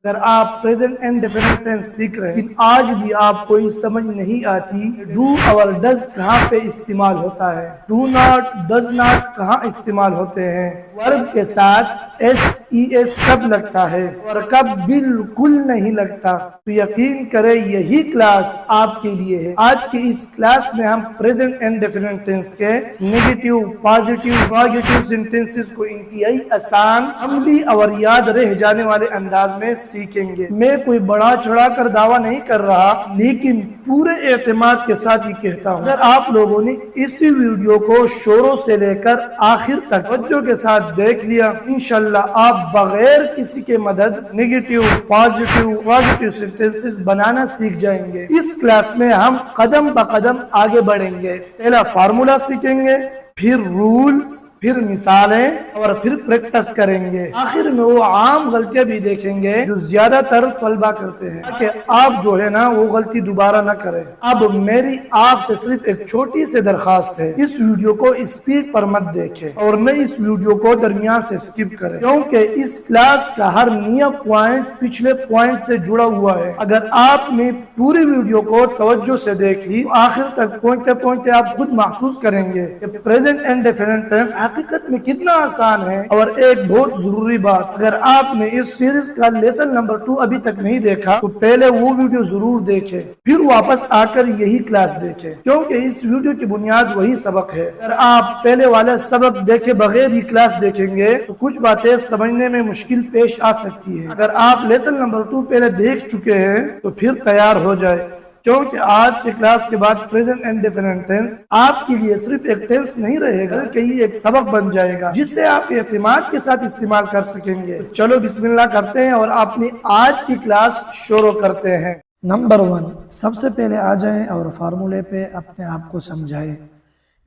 اگر آپ present and definite tennis سیکھ رہے ہیں لیکن آج بھی آپ کوئی سمجھ نہیں آتی ڈو اور ڈز کہاں پہ استعمال ہوتا ہے، ڈو ناٹ ڈز ناٹ کہاں استعمال ہوتے ہیں، ورب کے ساتھ ایس کب لگتا ہے اور کب بالکل نہیں لگتا، تو یقین کرے یہی کلاس آپ کے لیے ہے۔ آج کی اس کلاس میں ہم پریزنٹ اینڈ ڈیفینٹ ٹینس کے نیگیٹو، پازیٹو، انٹروگیٹو سینٹینسز کو انتہائی آسان، عملی اور یاد رہ جانے والے انداز میں سیکھیں گے۔ میں کوئی بڑا چڑھا کر دعویٰ نہیں کر رہا، لیکن پورے اعتماد کے ساتھ یہ کہتا ہوں، اگر آپ لوگوں نے اسی ویڈیو کو شروع سے لے کر آخر تک توجہ کے ساتھ دیکھ لیا، انشاءاللہ آپ بغیر کسی کے مدد نیگیٹو، پازیٹو، انٹروگیٹو سینٹینسز بنانا سیکھ جائیں گے۔ اس کلاس میں ہم قدم بقدم آگے بڑھیں گے۔ پہلا فارمولا سیکھیں گے، پھر رولز، پھر مثالیں اور پھر پریکٹس کریں گے۔ آخر میں وہ عام غلطیاں بھی دیکھیں گے جو زیادہ تر طلبہ کرتے ہیں، تاکہ آپ جو ہے نا وہ غلطی دوبارہ نہ کریں۔ اب میری آپ سے صرف ایک چھوٹی سی درخواست ہے، اس ویڈیو کو اسپیڈ پر مت دیکھیں اور نہ اس ویڈیو کو درمیان سے سکپ کریں، کیونکہ اس کلاس کا ہر نیا پوائنٹ پچھلے پوائنٹ سے جڑا ہوا ہے۔ اگر آپ نے پوری ویڈیو کو توجہ سے دیکھ لی، آخر تک پہنچتے پہنچتے آپ خود محسوس کریں گے کہ پریزنٹ اینڈ ڈیفینٹ ٹینس حقیقت میں کتنا آسان ہے۔ اور ایک بہت ضروری بات، اگر آپ نے اس سیریز کا لیسن نمبر 2 ابھی تک نہیں دیکھا تو پہلے وہ ویڈیو ضرور دیکھیں، پھر واپس آ کر یہی کلاس دیکھیں، کیونکہ اس ویڈیو کی بنیاد وہی سبق ہے۔ اگر آپ پہلے والے سبق دیکھے بغیر ہی کلاس دیکھیں گے تو کچھ باتیں سمجھنے میں مشکل پیش آ سکتی ہے۔ اگر آپ لیسن نمبر 2 پہلے دیکھ چکے ہیں تو پھر تیار ہو جائے، کیونکہ آج کے کلاس کے بعد پریزنٹ اینڈ ڈیفینٹ ٹینس آپ کے لیے صرف ایک ٹینس نہیں رہے گا، بلکہ یہ ایک سبق بن جائے گا جسے آپ اعتماد کے ساتھ استعمال کر سکیں گے۔ تو چلو بسم اللہ کرتے ہیں اور اپنی آج کی کلاس شروع کرتے ہیں۔ نمبر 1، سب سے پہلے آ جائیں اور فارمولے پہ اپنے آپ کو سمجھائیں۔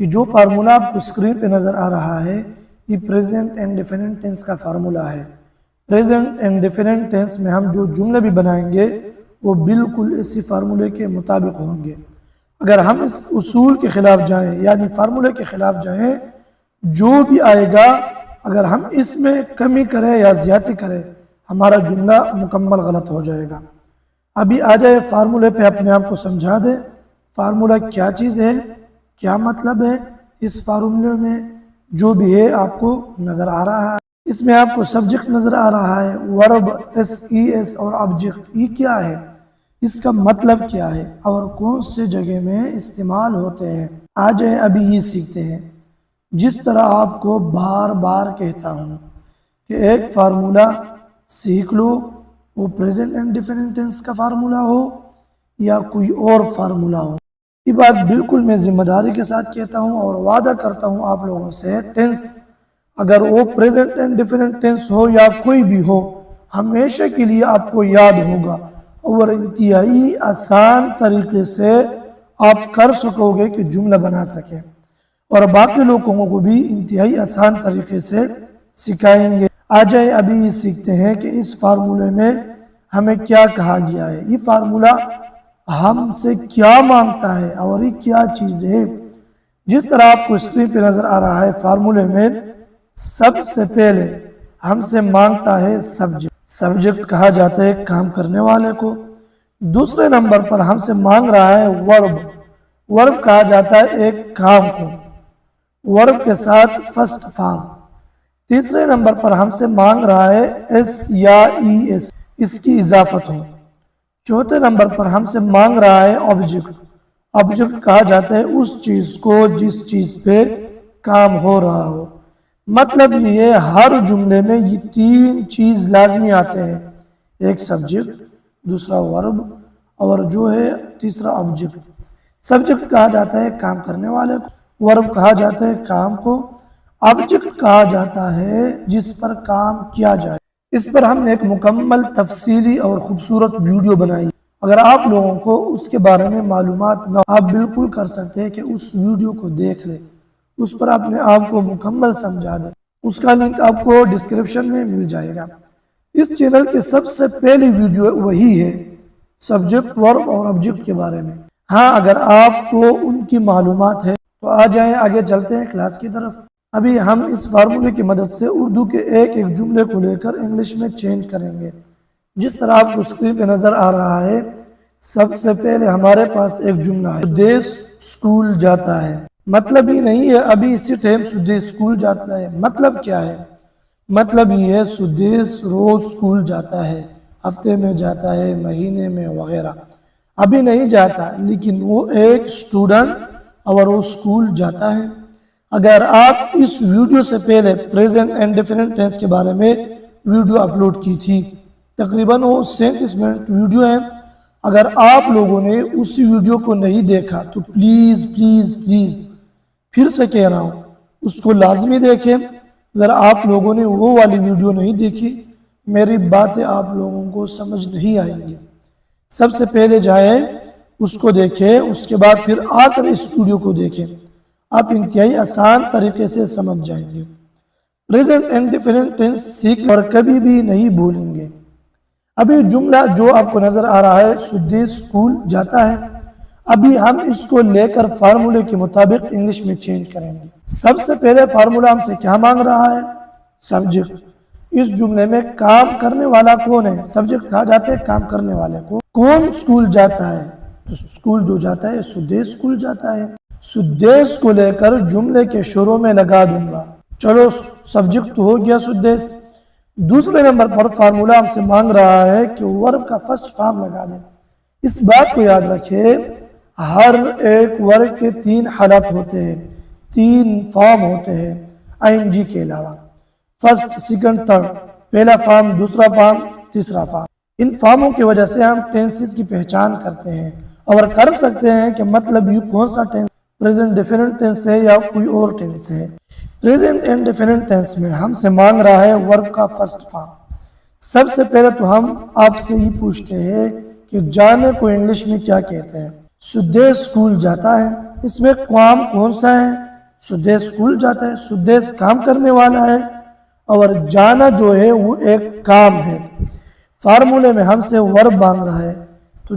یہ جو فارمولہ آپ کو اسکرین پہ نظر آ رہا ہے، یہ پریزنٹ اینڈ ڈیفینٹ ٹینس کا فارمولہ ہے۔ پریزنٹ اینڈ ڈیفینٹ ٹینس میں ہم جو جملے بھی بنائیں گے وہ بالکل اسی فارمولے کے مطابق ہوں گے۔ اگر ہم اس اصول کے خلاف جائیں، یعنی فارمولے کے خلاف جائیں، جو بھی آئے گا اگر ہم اس میں کمی کریں یا زیادتی کریں، ہمارا جملہ مکمل غلط ہو جائے گا۔ ابھی آ جائے فارمولے پہ اپنے آپ کو سمجھا دیں، فارمولہ کیا چیز ہے، کیا مطلب ہے۔ اس فارمولے میں جو بھی ہے آپ کو نظر آ رہا ہے، اس میں آپ کو سبجیکٹ نظر آ رہا ہے، ورب، ایس اور آبجیکٹ، یہ کیا ہے، اس کا مطلب کیا ہے اور کون سے جگہ میں استعمال ہوتے ہیں۔ آ جائیں ابھی یہ سیکھتے ہیں۔ جس طرح آپ کو بار بار کہتا ہوں کہ ایک فارمولہ سیکھ لو، وہ پریزنٹ اینڈ ڈیفینٹ ٹینس کا فارمولہ ہو یا کوئی اور فارمولہ ہو، یہ بات بالکل میں ذمہ داری کے ساتھ کہتا ہوں اور وعدہ کرتا ہوں آپ لوگوں سے، ٹینس اگر وہ پریزنٹ اینڈ ڈیفینٹ ٹینس ہو یا کوئی بھی ہو، ہمیشہ کے لیے آپ کو یاد ہوگا اور انتہائی آسان طریقے سے آپ کر سکو گے کہ جملہ بنا سکیں، اور باقی لوگوں کو بھی انتہائی آسان طریقے سے سکھائیں گے۔ آ جائیں ابھی یہ سیکھتے ہیں کہ اس فارمولے میں ہمیں کیا کہا گیا ہے، یہ فارمولہ ہم سے کیا مانگتا ہے اور یہ کیا چیز ہے۔ جس طرح آپ کو اسکرین پہ نظر آ رہا ہے، فارمولے میں سب سے پہلے ہم سے مانگتا ہے سبجیکٹ۔ سبجیکٹ کہا جاتا ہے کام کرنے والے کو۔ دوسرے نمبر پر ہم سے مانگ رہا ہے ورب۔ ورب کہا جاتا ہے ایک کام کو، ورب کے ساتھ فرسٹ فارم۔ تیسرے نمبر پر ہم سے مانگ رہا ہے ایس یا ایس، اس کی اضافت ہو۔ چوتھے نمبر پر ہم سے مانگ رہا ہے آبجیکٹ۔ آبجیکٹ کہا جاتا ہے اس چیز کو جس چیز پہ کام ہو رہا ہو۔ مطلب یہ ہے ہر جملے میں یہ 3 چیز لازمی آتے ہیں، ایک سبجیکٹ، دوسرا ورب اور جو ہے تیسرا آبجیکٹ۔ سبجیکٹ کہا جاتا ہے کام کرنے والے کو، ورب کہا جاتا ہے کام کو، آبجیکٹ کہا جاتا ہے جس پر کام کیا جائے۔ اس پر ہم نے ایک مکمل تفصیلی اور خوبصورت ویڈیو بنائی، اگر آپ لوگوں کو اس کے بارے میں معلومات نہ، آپ بالکل کر سکتے ہیں کہ اس ویڈیو کو دیکھ لیں، اس پر اپنے آپ کو مکمل سمجھا دیں۔ اس کا لنک آپ کو ڈسکرپشن میں مل جائے گا۔ اس چینل کے سب سے پہلی ویڈیو وہی ہے، سبجیکٹ، ورب اور آبجیکٹ کے بارے میں۔ ہاں اگر آپ کو ان کی معلومات ہے تو آ جائیں، آگے چلتے ہیں کلاس کی طرف۔ ابھی ہم اس فارمولے کی مدد سے اردو کے ایک ایک جملے کو لے کر انگلش میں چینج کریں گے۔ جس طرح آپ کو اسکرین پہ نظر آ رہا ہے، سب سے پہلے ہمارے پاس ایک جملہ ہے، سدیش اسکول جاتا ہے۔ مطلب ہی نہیں ہے ابھی اسی ٹائم سدیش اسکول جاتا ہے، مطلب کیا ہے؟ مطلب یہ ہے سدیش روز اسکول جاتا ہے، ہفتے میں جاتا ہے، مہینے میں وغیرہ۔ ابھی نہیں جاتا لیکن وہ ایک اسٹوڈنٹ اور وہ اسکول جاتا ہے۔ اگر آپ اس ویڈیو سے پہلے پریزنٹ انڈیفینٹ ٹینس کے بارے میں ویڈیو اپلوڈ کی تھی، تقریباً وہ 37 منٹ ویڈیو ہے۔ اگر آپ لوگوں نے اس ویڈیو کو نہیں دیکھا تو پلیز پلیز پلیز پھر سے کہہ رہا ہوں، اس کو لازمی دیکھیں۔ اگر آپ لوگوں نے وہ والی ویڈیو نہیں دیکھی، میری باتیں آپ لوگوں کو سمجھ نہیں آئیں گی۔ سب سے پہلے جائیں اس کو دیکھیں، اس کے بعد پھر آ کر اس ویڈیو کو دیکھیں، آپ انتہائی آسان طریقے سے سمجھ جائیں گے۔ پریزنٹ انڈیفینٹ ٹینس سیکھ اور کبھی بھی نہیں بھولیں گے۔ ابھی جملہ جو آپ کو نظر آ رہا ہے، سدیش اسکول جاتا ہے، ابھی ہم اس کو لے کر فارمولے کے مطابق انگلش میں چینج کریں گے۔ سب سے پہلے فارمولہ ہم سے کیا مانگ رہا ہے؟ سبجیکٹ۔ اس جملے میں کام کرنے والا کون ہے؟ سبجیکٹ کہا جاتا ہے کام کرنے والے کو۔ کون اسکول جاتا ہے؟ تو اسکول جو جاتا ہے سدیش اسکول جاتا ہے۔ سدیش کو لے کر جملے کے شروع میں لگا دوں گا۔ چلو سبجیکٹ تو ہو گیا سدیش۔ دوسرے نمبر پر فارمولہ ہم سے مانگ رہا ہے کہ ورب کا فرسٹ فارم لگا دیں۔ اس بات کو یاد رکھیں، ہر ایک ورب کے 3 حالت ہوتے ہیں، 3 فارم ہوتے ہیں آئی جی کے علاوہ، فرسٹ، سیکنڈ، تھرڈ، پہلا فارم، دوسرا فارم، تیسرا فارم۔ ان فارموں کی وجہ سے ہم ٹینسز کی پہچان کرتے ہیں اور کر سکتے ہیں کہ مطلب یہ کون سا ٹینس پریزنٹ ڈیفینٹ ٹینس ہے یا کوئی اور ٹینس ہے۔ پریزنٹ انڈیفینٹ ٹینس میں ہم سے مانگ رہا ہے ورب کا فرسٹ فارم۔ سب سے پہلے تو ہم آپ سے یہ پوچھتے ہیں کہ جانے کو انگلش میں کیا کہتے ہیں؟ سدیش اسکول جاتا ہے، اس میں کام کون سا ہے؟ سدیش اسکول جاتا ہے، سدیش کام کرنے والا ہے اور جانا جو ہے وہ ایک کام ہے۔ فارمولے میں ہم سے ورب مانگ رہا ہے، تو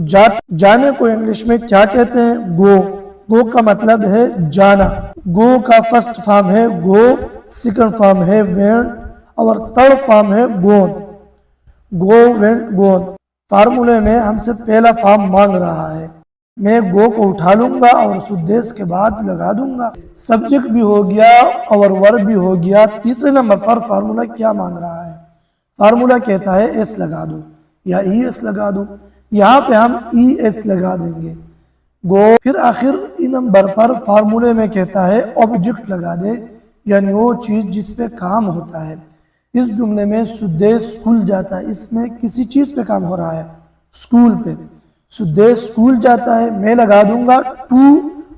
جانے کو انگلش میں کیا کہتے ہیں؟ گو۔ گو کا مطلب ہے جانا۔ گو کا فرسٹ فارم ہے گو، سیکنڈ فارم ہے وینٹ اور تھرڈ فارم ہے گون۔ گو، وینٹ، گون۔ فارمولے میں ہم سے پہلا فارم مانگ رہا ہے، میں گو کو اٹھا لوں گا اور سدیش کے بعد لگا دوں گا۔ سبجیکٹ بھی ہو گیا اور ورب بھی ہو گیا۔ تیسرے نمبر پر فارمولہ کیا مانگ رہا ہے؟ فارمولہ کہتا ہے ایس لگا دو یا ای ایس لگا دو، یہاں پہ ہم ای ایس لگا دیں گے، گو۔ پھر آخر نمبر پر فارمولے میں کہتا ہے آبجیکٹ لگا دے، یعنی وہ چیز جس پہ کام ہوتا ہے۔ اس جملے میں سدیش اسکول جاتا ہے، اس میں کسی چیز پہ کام ہو رہا ہے، اسکول پہ۔ سدیش اسکول جاتا ہے، میں لگا دوں گا ٹو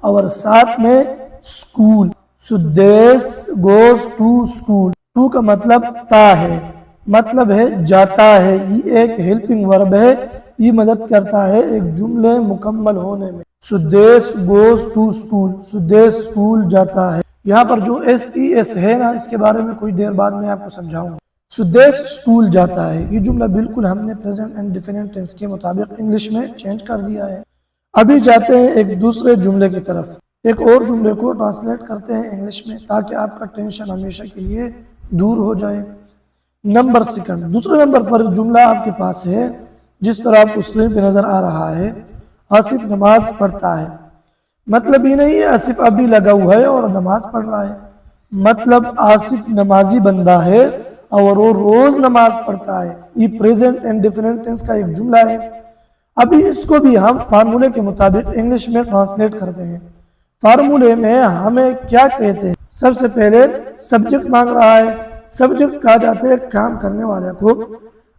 اور ساتھ میں school. Sudesh goes to school. To کا مطلب تا ہے، مطلب ہے جاتا ہے، یہ ایک ہیلپنگ ورب ہے، یہ مدد کرتا ہے ایک جملے مکمل ہونے میں۔ سدیش گوز ٹو اسکول، سدیش اسکول جاتا ہے۔ یہاں پر جو ایس ای ایس ہے نا، اس کے بارے میں کوئی دیر بعد میں آپ کو سمجھاؤں گا۔ سدیش اسکول جاتا ہے، یہ جملہ بالکل ہم نے پریزنٹ انڈیفینٹ ٹینس کے مطابق انگلش میں چینج کر دیا ہے۔ ابھی جاتے ہیں ایک دوسرے جملے کی طرف، ایک اور جملے کو ٹرانسلیٹ کرتے ہیں انگلش میں تاکہ آپ کا ٹینشن ہمیشہ کے لیے دور ہو جائے۔ نمبر سیکنڈ، دوسرے نمبر پر جملہ آپ کے پاس ہے، جس طرح آپ کو اسکرین پہ نظر آ رہا ہے، آصف نماز پڑھتا ہے۔ مطلب ہی نہیں ہے آصف ابھی لگا ہوا ہے اور نماز پڑھ رہا ہے، مطلب آصف نمازی بندہ ہے اور وہ روز نماز پڑھتا ہے۔ یہ پریزنٹ انڈیفینٹ ٹینس کا ایک جملہ ہے۔ ابھی اس کو بھی ہم فارمولے کے مطابق انگلش میں ٹرانسلیٹ کرتے ہیں۔ فارمولے میں ہمیں کیا کہتے ہیں؟ سب سے پہلے سبجیکٹ مانگ رہا ہے، سبجیکٹ کہا جاتا ہے کام کرنے والے کو۔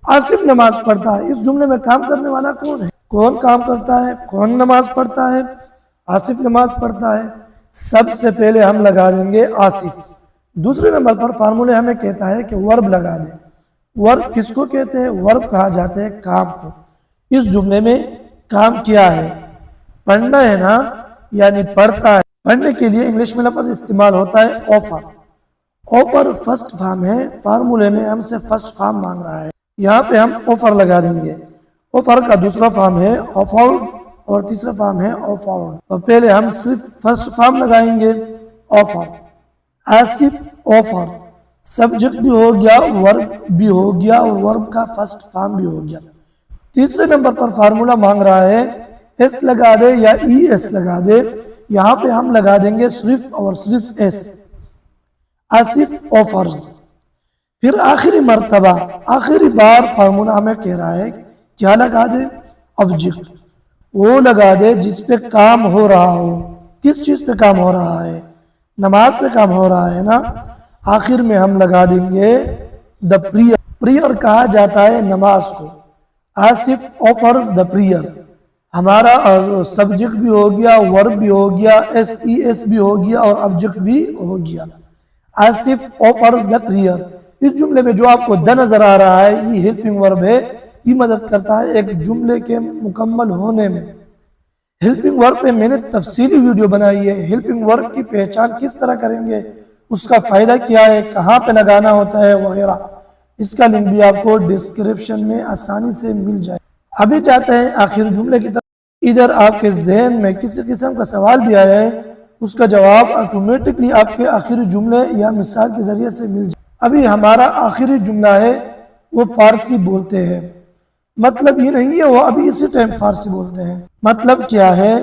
آصف نماز پڑھتا ہے، اس جملے میں کام کرنے والا کون ہے؟ کون کام کرتا ہے؟ کون نماز پڑھتا ہے؟ آصف نماز پڑھتا ہے۔ سب سے پہلے ہم لگا دیں گے آصف۔ دوسرے نمبر پر فارمولے ہمیں کہتا ہے کہ ورب لگا دیں۔ ورب کس کو کہتے ہیں؟ ورب کہا جاتا ہے کام کو۔ اس جملے میں کام کیا ہے؟ پڑھنا ہے نا، یعنی پڑھتا ہے۔ پڑھنے کے لیے انگلش میں لفظ استعمال ہوتا ہے آفر۔ آفر فرسٹ فارم ہے، فارمولے میں ہم سے فرسٹ فارم مانگ رہا ہے، یہاں پہ ہم آفر لگا دیں گے۔ آفر کا دوسرا فارم ہے آفرڈ اور تیسرا فارم ہے آفرڈ، اور پہلے ہم صرف فرسٹ فارم لگائیں گے آفر۔ آصف آفر، سبجیکٹ بھی ہو گیا، ورب بھی ہو گیا اور ورب کا فرسٹ فارم بھی ہو گیا۔ تیسرے نمبر پر فارمولا مانگ رہا ہے ایس لگا دے یا ای ایس لگا دے. یہاں پہ ہم لگا دیں گے صرف اور صرف ایس. آصف آفرز. پھر آخری مرتبہ آخری بار فارمولا ہمیں کہہ رہا ہے کیا لگا دے؟ آبجیکٹ. وہ لگا دے جس پہ کام ہو رہا ہو. کس چیز پہ کام ہو رہا ہے؟ نماز پہ کام ہو رہا ہے نا. آخر میں ہم لگا دیں گے دا پریئر. پریئر کہا جاتا ہے نماز کو. Asif offers the prayer. ہمارا سبجیکٹ بھی ہو گیا، ورب بھی ہو گیا، ایس ای ایس بھی ہو گیا اور آبجیکٹ بھی ہو گیا. Asif offers the prayer. اس جملے میں جو آپ کو دا نظر آ رہا ہے یہ ہیلپنگ ورب ہے. یہ مدد کرتا ہے ایک جملے کے مکمل ہونے میں. ہیلپنگ ورب پہ میں نے تفصیلی ویڈیو بنائی ہے. ہیلپنگ ورب کی پہچان کس طرح کریں گے، اس کا فائدہ کیا ہے، کہاں پہ لگانا ہوتا ہے وغیرہ، اس کا لنک بھی آپ کو ڈسکرپشن میں آسانی سے مل جائے. ابھی جاتے ہیں آخر جملے کی طرف. ادھر آپ کے ذہن میں کسی قسم کا سوال بھی آیا ہے، اس کا جواب آٹومیٹکلی آپ کے آخری جملے یا مثال کے ذریعے سے مل جائے. ابھی ہمارا آخری جملہ ہے وہ فارسی بولتے ہیں. مطلب یہ نہیں ہے وہ ابھی اسی ٹائم فارسی بولتے ہیں. مطلب کیا ہے؟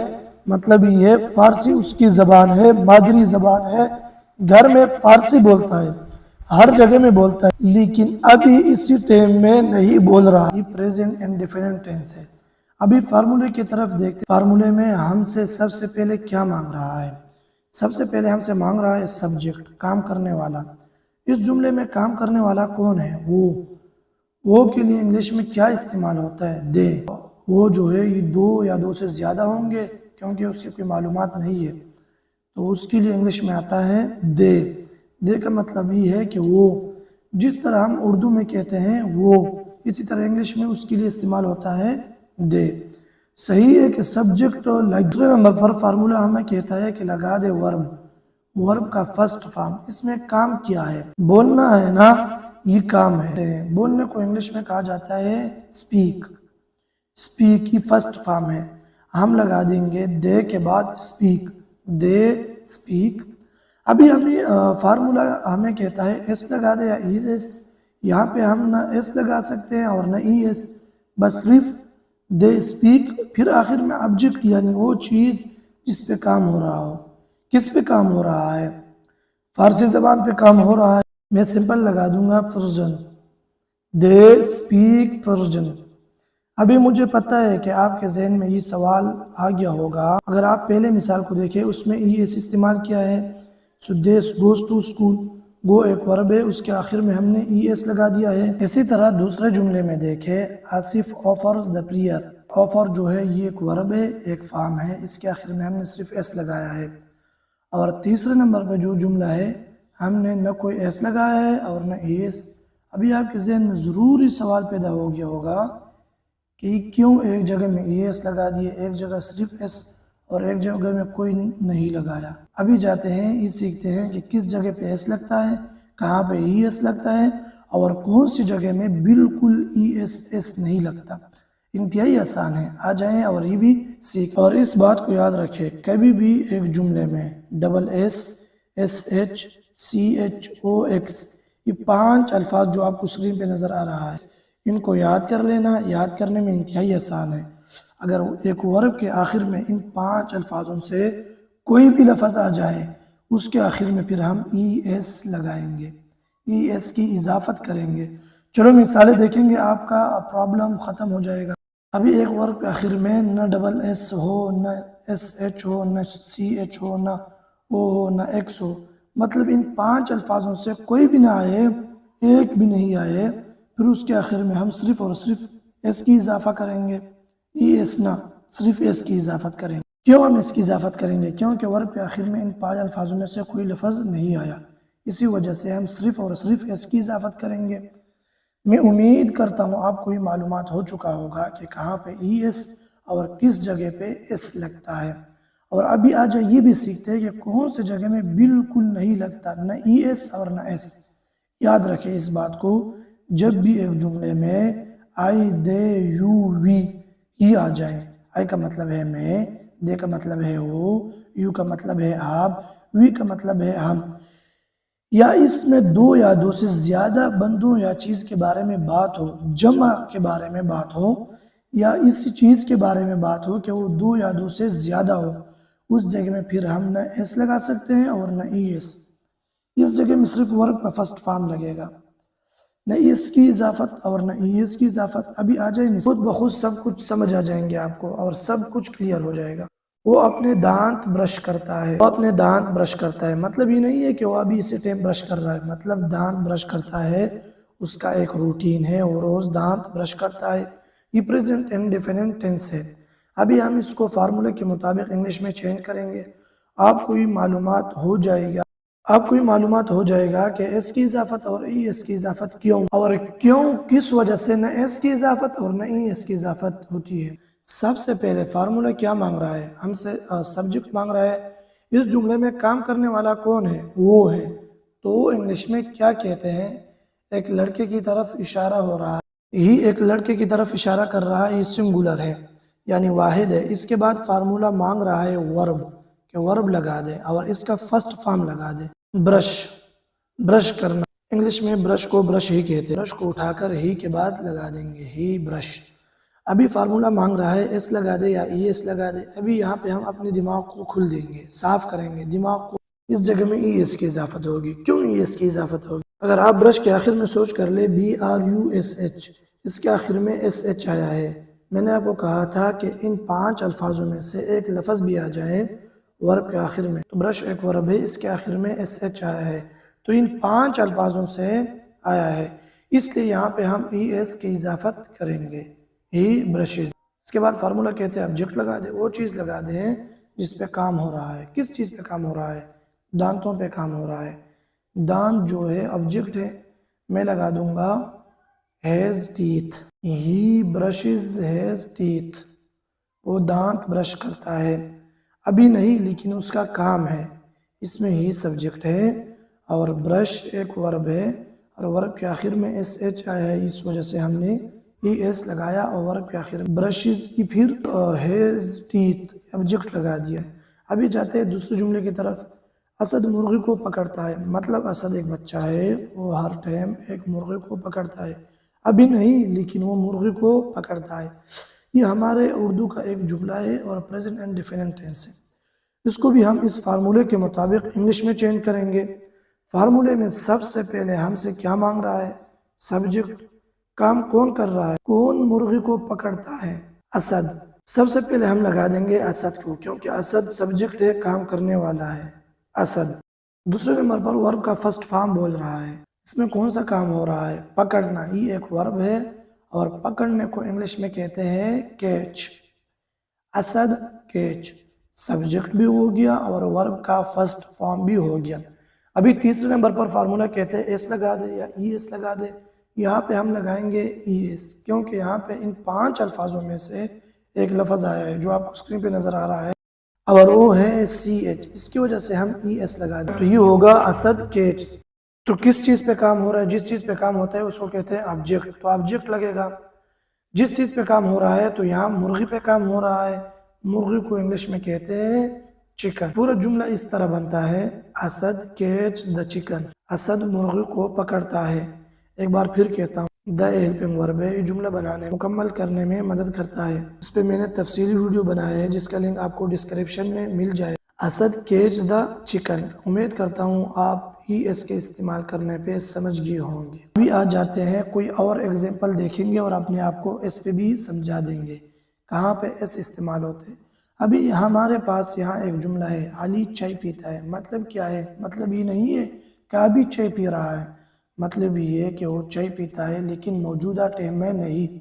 مطلب یہ ہے فارسی اس کی زبان ہے، مادری زبان ہے. گھر میں فارسی بولتا ہے، ہر جگہ میں بولتا ہے، لیکن ابھی اسی ٹائم میں نہیں بول رہا. یہ پریزنٹ انڈیفینٹ ٹینس ہے. ابھی فارمولے کی طرف دیکھتے ہیں. فارمولے میں ہم سے سب سے پہلے کیا مانگ رہا ہے؟ سب سے پہلے ہم سے مانگ رہا ہے سبجیکٹ، کام کرنے والا. اس جملے میں کام کرنے والا کون ہے؟ وہ کے لیے انگلش میں کیا استعمال ہوتا ہے؟ دے. وہ جو ہے یہ دو یا دو سے زیادہ ہوں گے کیونکہ اس کی کوئی معلومات نہیں ہے، تو اس کے لیے انگلش میں آتا ہے دے. دے کا مطلب یہ ہے کہ وہ، جس طرح ہم اردو میں کہتے ہیں وہ، اسی طرح انگلش میں اس کے لیے استعمال ہوتا ہے دے. صحیح ہے کہ سبجیکٹ. دوسرے نمبر پر فارمولا ہمیں کہتا ہے کہ لگا دے ورب. ورب کا فرسٹ فارم. اس میں کام کیا ہے؟ بولنا ہے نا، یہ کام ہے. بولنے کو انگلش میں کہا جاتا ہے اسپیک. اسپیک کی فرسٹ فارم ہے. ہم لگا دیں گے دے کے بعد اسپیک. They speak. ابھی ہمیں فارمولا ہمیں کہتا ہے ایس لگا دے یا ای ایس. یہاں پہ ہم نہ ایس لگا سکتے ہیں اور نہ ای ایس، بس صرف دے اسپیک. پھر آخر میں آبجیکٹ یعنی وہ چیز جس پہ کام ہو رہا ہو. کس پہ کام ہو رہا ہے؟ فارسی زبان پہ کام ہو رہا ہے. میں سمپل لگا دوں گا پرشن. دے اسپیک پرشن. ابھی مجھے پتہ ہے کہ آپ کے ذہن میں یہ سوال آ گیا ہوگا. اگر آپ پہلے مثال کو دیکھیں اس میں ای ایس استعمال کیا ہے. سدیش گوز ٹو اسکول. گو ایک ورب ہے، اس کے آخر میں ہم نے ای ایس لگا دیا ہے. اسی طرح دوسرے جملے میں دیکھیں Asif offers the prayer. Offer جو ہے یہ ایک ورب ہے، ایک فارم ہے، اس کے آخر میں ہم نے صرف ایس لگایا ہے. اور تیسرے نمبر پہ جو جملہ ہے ہم نے نہ کوئی ایس لگایا ہے اور نہ ای ایس. ابھی آپ کے ذہن میں ضروری سوال پیدا ہو گیا ہوگا کہ کیوں ایک جگہ میں ای ایس لگا دیے، ایک جگہ صرف ایس اور ایک جگہ میں کوئی نہیں لگایا. ابھی جاتے ہیں یہ سیکھتے ہیں کہ کس جگہ پہ ایس لگتا ہے، کہاں پہ ای ایس لگتا ہے اور کون سی جگہ میں بالکل ای ایس نہیں لگتا. انتہائی آسان ہے. آ جائیں اور یہ بھی سیکھ. اور اس بات کو یاد رکھیں کبھی بھی ایک جملے میں double S, S H, C H O X, یہ 5 الفاظ جو آپ کو اسکرین پہ نظر آ رہا ہے، ان کو یاد کر لینا. یاد کرنے میں انتہائی آسان ہے. اگر ایک ورب کے آخر میں ان 5 الفاظوں سے کوئی بھی لفظ آ جائے اس کے آخر میں پھر ہم ای ایس لگائیں گے، ای ایس کی اضافت کریں گے. چلو مثالیں دیکھیں گے، آپ کا پرابلم ختم ہو جائے گا. ابھی ایک ورب کے آخر میں نہ ڈبل ایس ہو، نہ ایس ایچ ہو، نہ سی ایچ ہو، نہ او ہو، نہ ایکس ہو. مطلب ان 5 الفاظوں سے کوئی بھی نہ آئے، ایک بھی نہیں آئے، پھر اس کے آخر میں ہم صرف اور صرف ایس کی اضافہ کریں گے. ای ایس نہ، صرف ایس کی اضافت کریں گے. کیوں ہم اس کی اضافت کریں گے؟ کیونکہ ورب کے آخر میں ان 5 الفاظوں میں سے کوئی لفظ نہیں آیا، اسی وجہ سے ہم صرف اور صرف ایس کی اضافت کریں گے. میں امید کرتا ہوں آپ کو یہ معلومات ہو چکا ہوگا کہ کہاں پہ ای ایس اور کس جگہ پہ ایس لگتا ہے. اور ابھی آج یہ بھی سیکھتے ہیں کہ کون سی جگہ میں بالکل نہیں لگتا، نہ ای ایس اور نہ ایس. یاد رکھیں اس بات کو، جب بھی ایک جملے میں آئی، دے، یو، وی یہ آ جائیں. آئی کا مطلب ہے میں، دے کا مطلب ہے وہ، یو کا مطلب ہے آپ، وی کا مطلب ہے ہم، یا اس میں 2 یا 2 سے زیادہ بندوں یا چیز کے بارے میں بات ہو، جمع کے بارے میں بات ہو، یا اس چیز کے بارے میں بات ہو کہ وہ دو یا دو سے زیادہ ہو، اس جگہ میں پھر ہم نہ ایس لگا سکتے ہیں اور نہ ای ایس۔ اس جگہ میں صرف ورب کا فرسٹ فارم لگے گا، نہ ایس کی اضافت اور نہ ای ایس کی اضافت۔ ابھی آ جائیں، خود بخود سب کچھ سمجھ آ جائیں گے آپ کو اور سب کچھ کلیئر ہو جائے گا۔ وہ اپنے دانت برش کرتا ہے، وہ اپنے دانت برش کرتا ہے، مطلب یہ نہیں ہے کہ وہ ابھی اسے ٹائم برش کر رہا ہے، مطلب دانت برش کرتا ہے، اس کا ایک روٹین ہے، وہ روز دانت برش کرتا ہے۔ یہ پریزنٹ انڈیفینٹ ٹینس ہے۔ ابھی ہم اس کو فارمولے کے مطابق انگلش میں چینج کریں گے۔ آپ کو یہ معلومات ہو جائے گا کہ ایس کی اضافت اور ای ایس کی اضافت کیوں، اور کیوں کس وجہ سے نہ ایس کی اضافت اور نہ ای ایس کی اضافت ہوتی ہے۔ سب سے پہلے فارمولہ کیا مانگ رہا ہے؟ ہم سے سبجیکٹ مانگ رہا ہے۔ اس جملے میں کام کرنے والا کون ہے؟ وہ ہے۔ تو انگلش میں کیا کہتے ہیں؟ ایک لڑکے کی طرف اشارہ ہو رہا ہے، یہ ایک لڑکے کی طرف اشارہ کر رہا ہے، یہ سنگولر ہے یعنی واحد ہے۔ اس کے بعد فارمولہ مانگ رہا ہے ورب، کہ ورب لگا دے اور اس کا فرسٹ فارم لگا دے۔ برش کرنا، انگلش میں برش کو برش ہی کہتے ہیں، برش کو اٹھا کر ہی کے بعد لگا دیں گے، ہی برش۔ ابھی فارمولہ مانگ رہا ہے ایس لگا دے یا ای ایس لگا دے۔ ابھی یہاں پہ ہم اپنے دماغ کو کھل دیں گے، صاف کریں گے دماغ کو۔ اس جگہ میں ای ایس کی اضافت ہوگی۔ کیوں ای ایس کی اضافت ہوگی؟ اگر آپ برش کے آخر میں سوچ کر لے BRUSH، اس کے آخر میں SH آیا ہے۔ میں نے آپ کو کہا تھا کہ ان 5 الفاظوں میں سے ایک لفظ بھی آ جائے ورب کے آخر میں تو برش ایک ورب ہے، اس کے آخر میں SH آیا ہے، تو ان 5 الفاظوں سے آیا ہے، اس لیے یہاں پہ ہم ای ایس کی اضافت کریں گے، ہی برشز۔ اس کے بعد فارمولہ کہتے ہیں آبجیکٹ لگا دے، وہ چیز لگا دے جس پہ کام ہو رہا ہے۔ کس چیز پہ کام ہو رہا ہے؟ دانتوں پہ کام ہو رہا ہے۔ دانت جو ہے آبجیکٹ ہے، میں لگا دوں گا his teeth, he brushes his teeth, وہ دانت برش کرتا ہے۔ ابھی نہیں لیکن اس کا کام ہے، اس میں ہی سبجیکٹ ہے اور برش ایک ورب ہے اور ورب کے آخر میں SH آیا ہے، اس وجہ سے ہم نے ای ایس لگایا اور ورب کے آخر میں برشز کی پھر ہیز ٹیتھ آبجیکٹ لگا دیا۔ ابھی جاتے ہیں دوسرے جملے کی طرف۔ اسد مرغی کو پکڑتا ہے، مطلب اسد ایک بچہ ہے، وہ ہر ٹائم ایک مرغی کو پکڑتا ہے۔ ابھی نہیں لیکن وہ مرغی کو پکڑتا ہے۔ یہ ہمارے اردو کا ایک جملہ ہے اور پریزنٹ انڈیفینٹ ٹینس ہے۔ اس کو بھی ہم اس فارمولے کے مطابق انگلش میں چینج کریں گے۔ فارمولے میں سب سے پہلے ہم سے کیا مانگ رہا ہے؟ سبجیکٹ۔ کام کون کر رہا ہے؟ کون مرغی کو پکڑتا ہے؟ اسد۔ سب سے پہلے ہم لگا دیں گے اسد کو، کیونکہ اسد سبجیکٹ ہے، کام کرنے والا ہے اسد۔ دوسرے نمبر پر ورب کا فرسٹ فارم بول رہا ہے، اس میں کون سا کام ہو رہا ہے؟ پکڑنا۔ یہ ایک ورب ہے اور پکڑنے کو انگلش میں کہتے ہیں کیچ۔ اسد کیچ، سبجیکٹ بھی ہو گیا اور ورب کا فرسٹ فارم بھی ہو گیا۔ ابھی تیسرے نمبر پر فارمولہ کہتے ہیں ایس لگا دے یا ای ایس لگا دے۔ یہاں پہ ہم لگائیں گے ای ایس، کیونکہ یہاں پہ ان 5 الفاظوں میں سے ایک لفظ آیا ہے جو آپ کو اسکرین پہ نظر آ رہا ہے اور وہ ہے CH، اس کی وجہ سے ہم ای ایس لگا دیں تو یہ ہوگا اسد کیچ۔ تو کس چیز پہ کام ہو رہا ہے؟ جس چیز پہ کام ہوتا ہے اس کو کہتے ہیں آبجیکٹ، تو آبجیکٹ لگے گا۔ جس چیز پہ کام ہو رہا ہے تو یہاں مرغی پہ کام ہو رہا ہے، مرغی کو انگلش میں کہتے ہیں چکن۔ پورا جملہ اس طرح بنتا ہے Asad catch the chicken, Asad مرغی کو پکڑتا ہے۔ ایک بار پھر کہتا ہوں، دا ہیلپنگ ورب ہے، یہ جملہ بنانے مکمل کرنے میں مدد کرتا ہے۔ اس پہ میں نے تفصیلی ویڈیو بنایا ہے جس کا لنک آپ کو ڈسکرپشن میں مل جائے۔ اسد کیچ دا چکن، امید کرتا ہوں آپ ای ایس کے استعمال کرنے پہ سمجھ گئے ہوں گے۔ ابھی آ جاتے ہیں، کوئی اور ایگزامپل دیکھیں گے اور اپنے آپ کو اس پہ بھی سمجھا دیں گے کہاں پہ ایس استعمال ہوتے ہیں۔ ابھی ہمارے پاس یہاں ایک جملہ ہے، علی چائے پیتا ہے۔ مطلب کیا ہے؟ مطلب یہ نہیں ہے کہ ابھی چائے پی رہا ہے، مطلب یہ ہے کہ وہ چائے پیتا ہے لیکن موجودہ ٹائم میں نہیں۔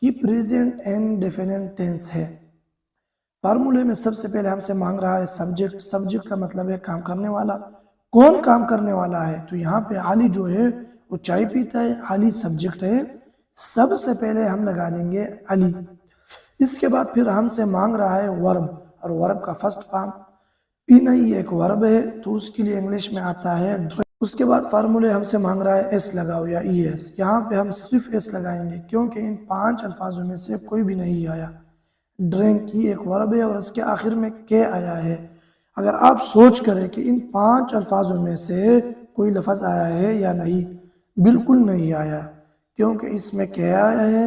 یہ پریزنٹ انڈیفینٹ ٹینس ہے۔ فارمولے میں سب سے پہلے ہم سے مانگ رہا ہے سبجیکٹ۔ سبجیکٹ کا مطلب ہے کام کرنے والا۔ کون کام کرنے والا ہے؟ تو یہاں پہ علی جو ہے وہ چائے پیتا ہے، علی سبجیکٹ ہے۔ سب سے پہلے ہم لگا دیں گے علی۔ اس کے بعد پھر ہم سے مانگ رہا ہے ورب، اور ورب کا فرسٹ فارم پینا ہی ایک ورب ہے تو اس کے لیے انگلش میں آتا ہے ڈرنک۔ اس کے بعد فارمولے ہم سے مانگ رہا ہے ایس لگاؤ یا ای ایس، یہاں پہ ہم صرف ایس لگائیں گے کیونکہ ان 5 الفاظوں میں سے کوئی بھی نہیں آیا۔ ڈرنک ہی ایک ورب ہے اور اس کے آخر میں کے آیا ہے۔ اگر آپ سوچ کریں کہ ان 5 الفاظوں میں سے کوئی لفظ آیا ہے یا نہیں، بالکل نہیں آیا، کیونکہ اس میں کے آیا ہے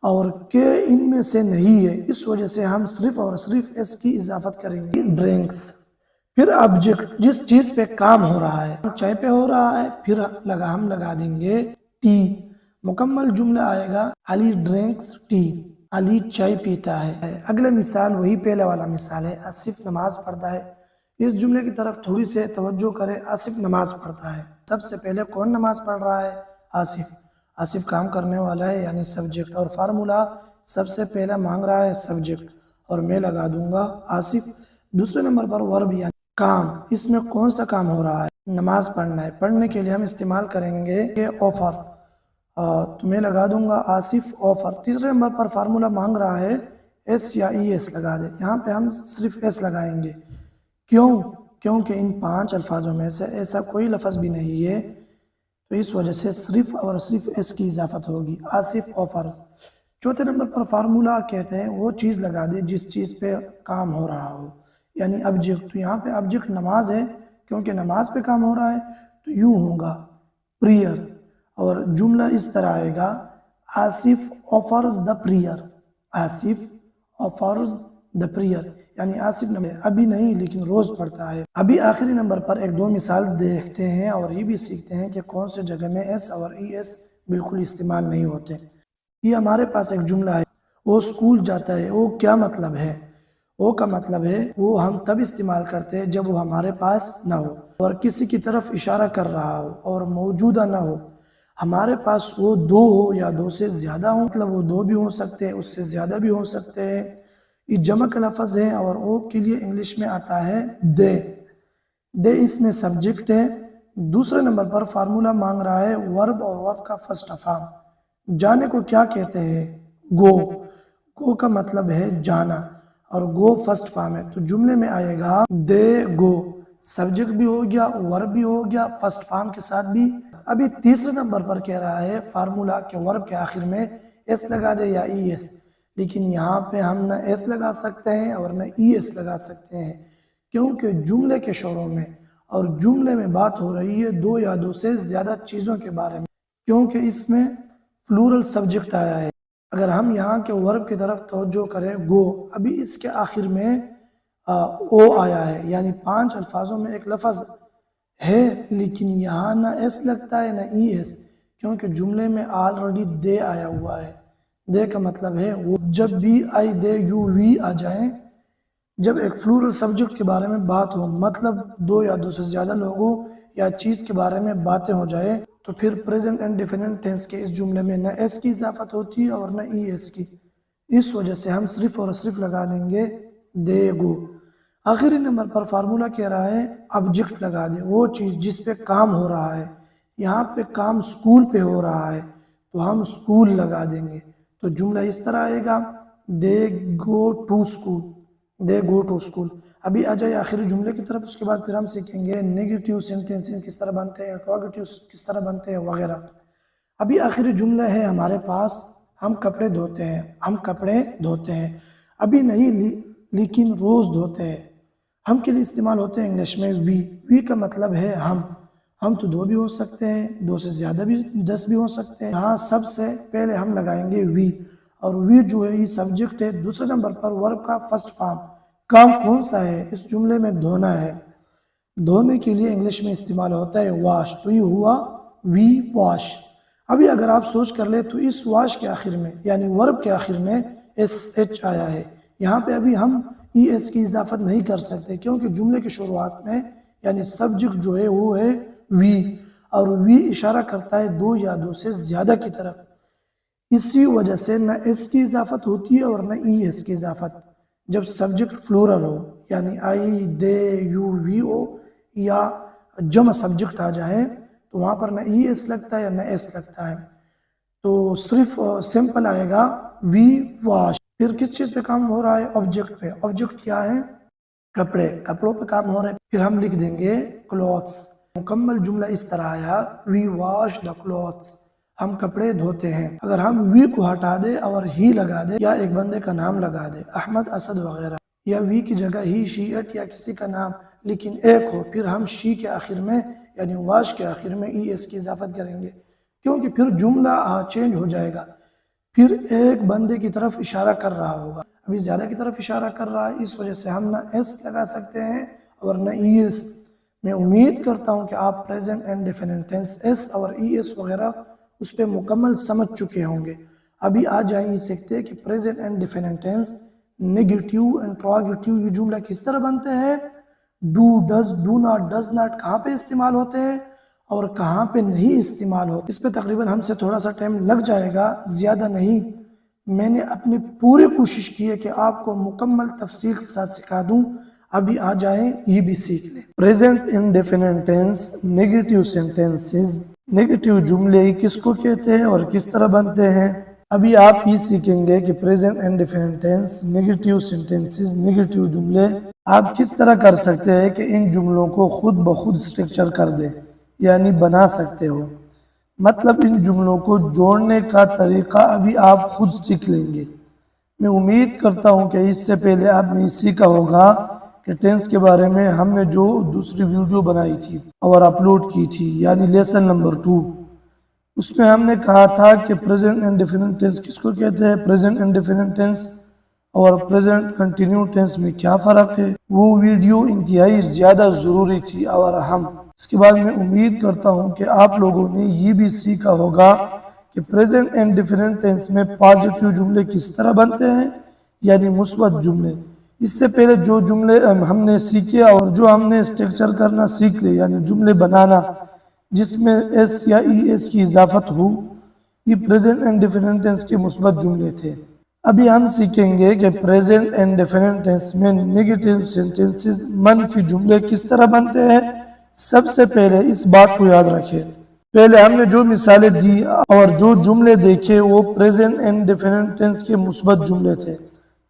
اور کہ ان میں سے نہیں ہے، اس وجہ سے ہم صرف اور صرف اس کی اضافت کریں گے ڈرنکس۔ پھر آبجیکٹ جس چیز پہ کام ہو رہا ہے، چائے پہ ہو رہا ہے، پھر ہم لگا دیں گے ٹی۔ مکمل جملہ آئے گا علی ڈرنکس ٹی، علی چائے پیتا ہے۔ اگلا مثال وہی پہلے والا مثال ہے، آصف نماز پڑھتا ہے۔ اس جملے کی طرف تھوڑی سے توجہ کرے، آصف نماز پڑھتا ہے۔ سب سے پہلے کون نماز پڑھ رہا ہے؟ آصف۔ آصف کام کرنے والا ہے یعنی سبجیکٹ، اور فارمولا سب سے پہلے مانگ رہا ہے سبجیکٹ، اور میں لگا دوں گا آصف۔ دوسرے نمبر پر ورب یعنی کام، اس میں کون سا کام ہو رہا ہے؟ نماز پڑھنا ہے۔ پڑھنے کے لیے ہم استعمال کریں گے کہ آفر، تو میں لگا دوں گا آصف آفر۔ تیسرے نمبر پر فارمولا مانگ رہا ہے ایس یا ای ایس لگا دے، یہاں پہ ہم صرف ایس لگائیں گے۔ کیوں؟ کیونکہ ان 5 الفاظوں میں سے ایسا کوئی لفظ بھی نہیں ہے، تو اس وجہ سے صرف اور صرف ایس کی اضافت ہوگی، آصف آفرز۔ چوتھے نمبر پر فارمولا کہتے ہیں وہ چیز لگا دے جس چیز پہ کام ہو رہا ہو، یعنی آبجیکٹ۔ تو یہاں پہ آبجیکٹ نماز ہے، کیونکہ نماز پہ کام ہو رہا ہے تو یوں ہوگا پریئر، اور جملہ اس طرح آئے گا Asif offers the prayer, Asif offers the prayer, یعنی آصف ابھی نہیں لیکن روز پڑھتا ہے۔ ابھی آخری نمبر پر ایک دو مثال دیکھتے ہیں اور یہ بھی سیکھتے ہیں کہ کون سے جگہ میں ایس اور ای ایس بالکل استعمال نہیں ہوتے۔ یہ ہمارے پاس ایک جملہ ہے، وہ اسکول جاتا ہے۔ وہ کیا مطلب ہے؟ وہ کا مطلب ہے وہ ہم تب استعمال کرتے ہیں جب وہ ہمارے پاس نہ ہو اور کسی کی طرف اشارہ کر رہا ہو اور موجودہ نہ ہو۔ ہمارے پاس وہ 2 ہو یا 2 سے زیادہ ہو، مطلب وہ 2 بھی ہو سکتے ہیں، اس سے زیادہ بھی ہو سکتے ہیں۔ یہ جمع کا لفظ ہے اور او کے لیے انگلش میں آتا ہے دے۔ دے اس میں سبجیکٹ ہے۔ دوسرے نمبر پر فارمولا مانگ رہا ہے ورب اور ورب کا فرسٹ فارم۔ جانے کو کیا کہتے ہیں؟ گو۔ گو کا مطلب ہے جانا اور گو فرسٹ فارم ہے، تو جملے میں آئے گا دے گو، سبجیکٹ بھی ہو گیا، ورب بھی ہو گیا، فرسٹ فارم کے ساتھ بھی۔ ابھی تیسرے نمبر پر کہہ رہا ہے فارمولا کہ ورب کے آخر میں ایس لگا دے یا ای ایس، لیکن یہاں پہ ہم نہ ایس لگا سکتے ہیں اور نہ ای ایس لگا سکتے ہیں، کیونکہ جملے کے شروع میں اور جملے میں بات ہو رہی ہے 2 یا 2 سے زیادہ چیزوں کے بارے میں، کیونکہ اس میں فلورل سبجیکٹ آیا ہے۔ اگر ہم یہاں کے ورب کی طرف توجہ کریں گو، ابھی اس کے آخر میں او آیا ہے، یعنی 5 الفاظوں میں ایک لفظ ہے، لیکن یہاں نہ ایس لگتا ہے نہ ای ایس، کیونکہ جملے میں آلریڈی دے آیا ہوا ہے۔ دے کا مطلب ہے وہ، جب بھی آئی دے یو وی آ جائیں، جب ایک فلورل سبجیکٹ کے بارے میں بات ہو، مطلب 2 یا 2 سے زیادہ لوگوں یا چیز کے بارے میں باتیں ہو جائے، تو پھر پریزنٹ اینڈ ڈیفینٹ ٹینس کے اس جملے میں نہ ایس کی اضافت ہوتی ہے اور نہ ای ایس کی، اس وجہ سے ہم صرف اور صرف لگا دیں گے دے گو۔ آخری نمبر پر فارمولا کہہ رہا ہے آبجیکٹ لگا دے، وہ چیز جس پہ کام ہو رہا ہے۔ یہاں پہ کام اسکول پہ ہو رہا ہے تو ہم اسکول لگا دیں گے، تو جملہ اس طرح آئے گا they go to school, they go to school. ابھی آ جائے آخری جملے کی طرف، اس کے بعد پھر ہم سیکھیں گے نیگیٹیو سینٹینس کس طرح بنتے ہیں، انٹروگیٹیو کس طرح بنتے ہیں وغیرہ۔ ابھی آخری جملہ ہے ہمارے پاس، ہم کپڑے دھوتے ہیں، ہم کپڑے دھوتے ہیں، ابھی نہیں لیکن روز دھوتے ہیں۔ ہم کے لیے استعمال ہوتے ہیں انگلش میں وی۔ وی کا مطلب ہے ہم تو 2 بھی ہو سکتے ہیں، 2 سے زیادہ بھی 10 بھی ہو سکتے ہیں۔ ہاں سب سے پہلے ہم لگائیں گے وی، اور وی جو ہے یہ سبجیکٹ ہے۔ دوسرے نمبر پر ورب کا فرسٹ فارم، کام کون سا ہے؟ اس جملے میں دھونا ہے، دھونے کے لیے انگلش میں استعمال ہوتا ہے واش، تو یہ ہوا وی واش۔ ابھی اگر آپ سوچ کر لیں تو اس واش کے آخر میں یعنی ورب کے آخر میں ایس ایچ آیا ہے، یہاں پہ ابھی ہم ای ایس کی اضافت نہیں کر سکتے، کیونکہ جملے کے شروعات میں یعنی سبجیکٹ جو ہے وہ ہے وی، اور وی اشارہ کرتا ہے 2 یا 2 سے زیادہ کی طرف، اسی وجہ سے نہ ایس کی اضافت ہوتی ہے اور نہ ای ایس کی اضافت جب سبجیکٹ فلورل ہو، یعنی آئی دے یو وی او یا جمع سبجیکٹ آ جائے تو وہاں پر نہ ای ایس لگتا ہے یا نہ ایس لگتا ہے، تو صرف سمپل آئے گا وی واش۔ پھر کس چیز پہ کام ہو رہا ہے؟ آبجیکٹ پہ۔ آبجیکٹ کیا ہے؟ کپڑے، کپڑوں پہ کام ہو رہا ہے۔ پھر ہم لکھ دیں گے کلوتھس۔ مکمل جملہ اس طرح آیا وی واش دا کلوتھس، ہم کپڑے دھوتے ہیں۔ اگر ہم وی کو ہٹا دے اور ہی لگا دے یا ایک بندے کا نام لگا دے احمد، اسد وغیرہ، یا وی کی جگہ ہی شی اٹ یا کسی کا نام لیکن ایک ہو، پھر ہم شی کے آخر میں یعنی واش کے آخر میں ای ایس کی اضافت کریں گے، کیونکہ پھر جملہ چینج ہو جائے گا۔ پھر ایک بندے کی طرف اشارہ کر رہا ہوگا، ابھی زیادہ کی طرف اشارہ کر رہا ہے، اس وجہ سے ہم نہ ایس لگا سکتے ہیں اور نہ ای ایس۔ میں امید کرتا ہوں کہ آپ present and definite tense S اور ای ایس وغیرہ اس پہ مکمل سمجھ چکے ہوں گے۔ ابھی آ جائیں سیکھتے کہ present and definite tense negative interrogative یہ جملہ کس طرح بنتے ہیں، do, does, do not, does not کہاں پہ استعمال ہوتے ہیں اور کہاں پہ نہیں استعمال ہوتے۔ اس پہ تقریباً ہم سے تھوڑا سا ٹائم لگ جائے گا، زیادہ نہیں۔ میں نے اپنی پوری کوشش کی ہے کہ آپ کو مکمل تفصیل کے ساتھ سکھا دوں۔ ابھی آ جائیں یہ بھی سیکھ لیں۔ Present indefinite tense negative sentences, negative جملے کس کو کہتے ہیں اور کس طرح بنتے ہیں۔ ابھی آپ یہ سیکھیں گے کہ present indefinite tense negative sentences, negative جملے آپ کس طرح کر سکتے ہیں کہ ان جملوں کو خود بخود اسٹرکچر کر دیں، یعنی بنا سکتے ہو۔ مطلب ان جملوں کو جوڑنے کا طریقہ ابھی آپ خود سیکھ لیں گے۔ میں امید کرتا ہوں کہ اس سے پہلے آپ نے سیکھا ہوگا کہ ٹینس کے بارے میں ہم نے جو دوسری ویڈیو بنائی تھی اور اپلوڈ کی تھی، یعنی لیسن نمبر 2، اس میں ہم نے کہا تھا کہ پریزنٹ انڈیفینٹ ٹینس کس کو کہتے ہیں، پریزنٹ انڈیفینٹ ٹینس اور پریزنٹ کنٹینیو ٹینس میں کیا فرق ہے۔ وہ ویڈیو انتہائی زیادہ ضروری تھی اور اہم۔ اس کے بعد میں امید کرتا ہوں کہ آپ لوگوں نے یہ بھی سیکھا ہوگا کہ پریزنٹ انڈیفینٹ ٹینس میں پازیٹیو جملے کس طرح بنتے ہیں، یعنی مثبت جملے۔ اس سے پہلے جو جملے ہم نے سیکھے اور جو ہم نے اسٹرکچر کرنا سیکھ لے، یعنی جملے بنانا جس میں ایس یا ای ایس کی اضافت ہو، یہ پریزنٹ انڈیفینٹ ٹینس کے مثبت جملے تھے۔ ابھی ہم سیکھیں گے کہ پریزنٹ انڈیفینٹ ٹینس میں نیگیٹیو سینٹینسز، منفی جملے کس طرح بنتے ہیں۔ سب سے پہلے اس بات کو یاد رکھیں، پہلے ہم نے جو مثالیں دی اور جو جملے دیکھے وہ پریزنٹ انڈیفینٹ ٹینس کے مثبت جملے تھے۔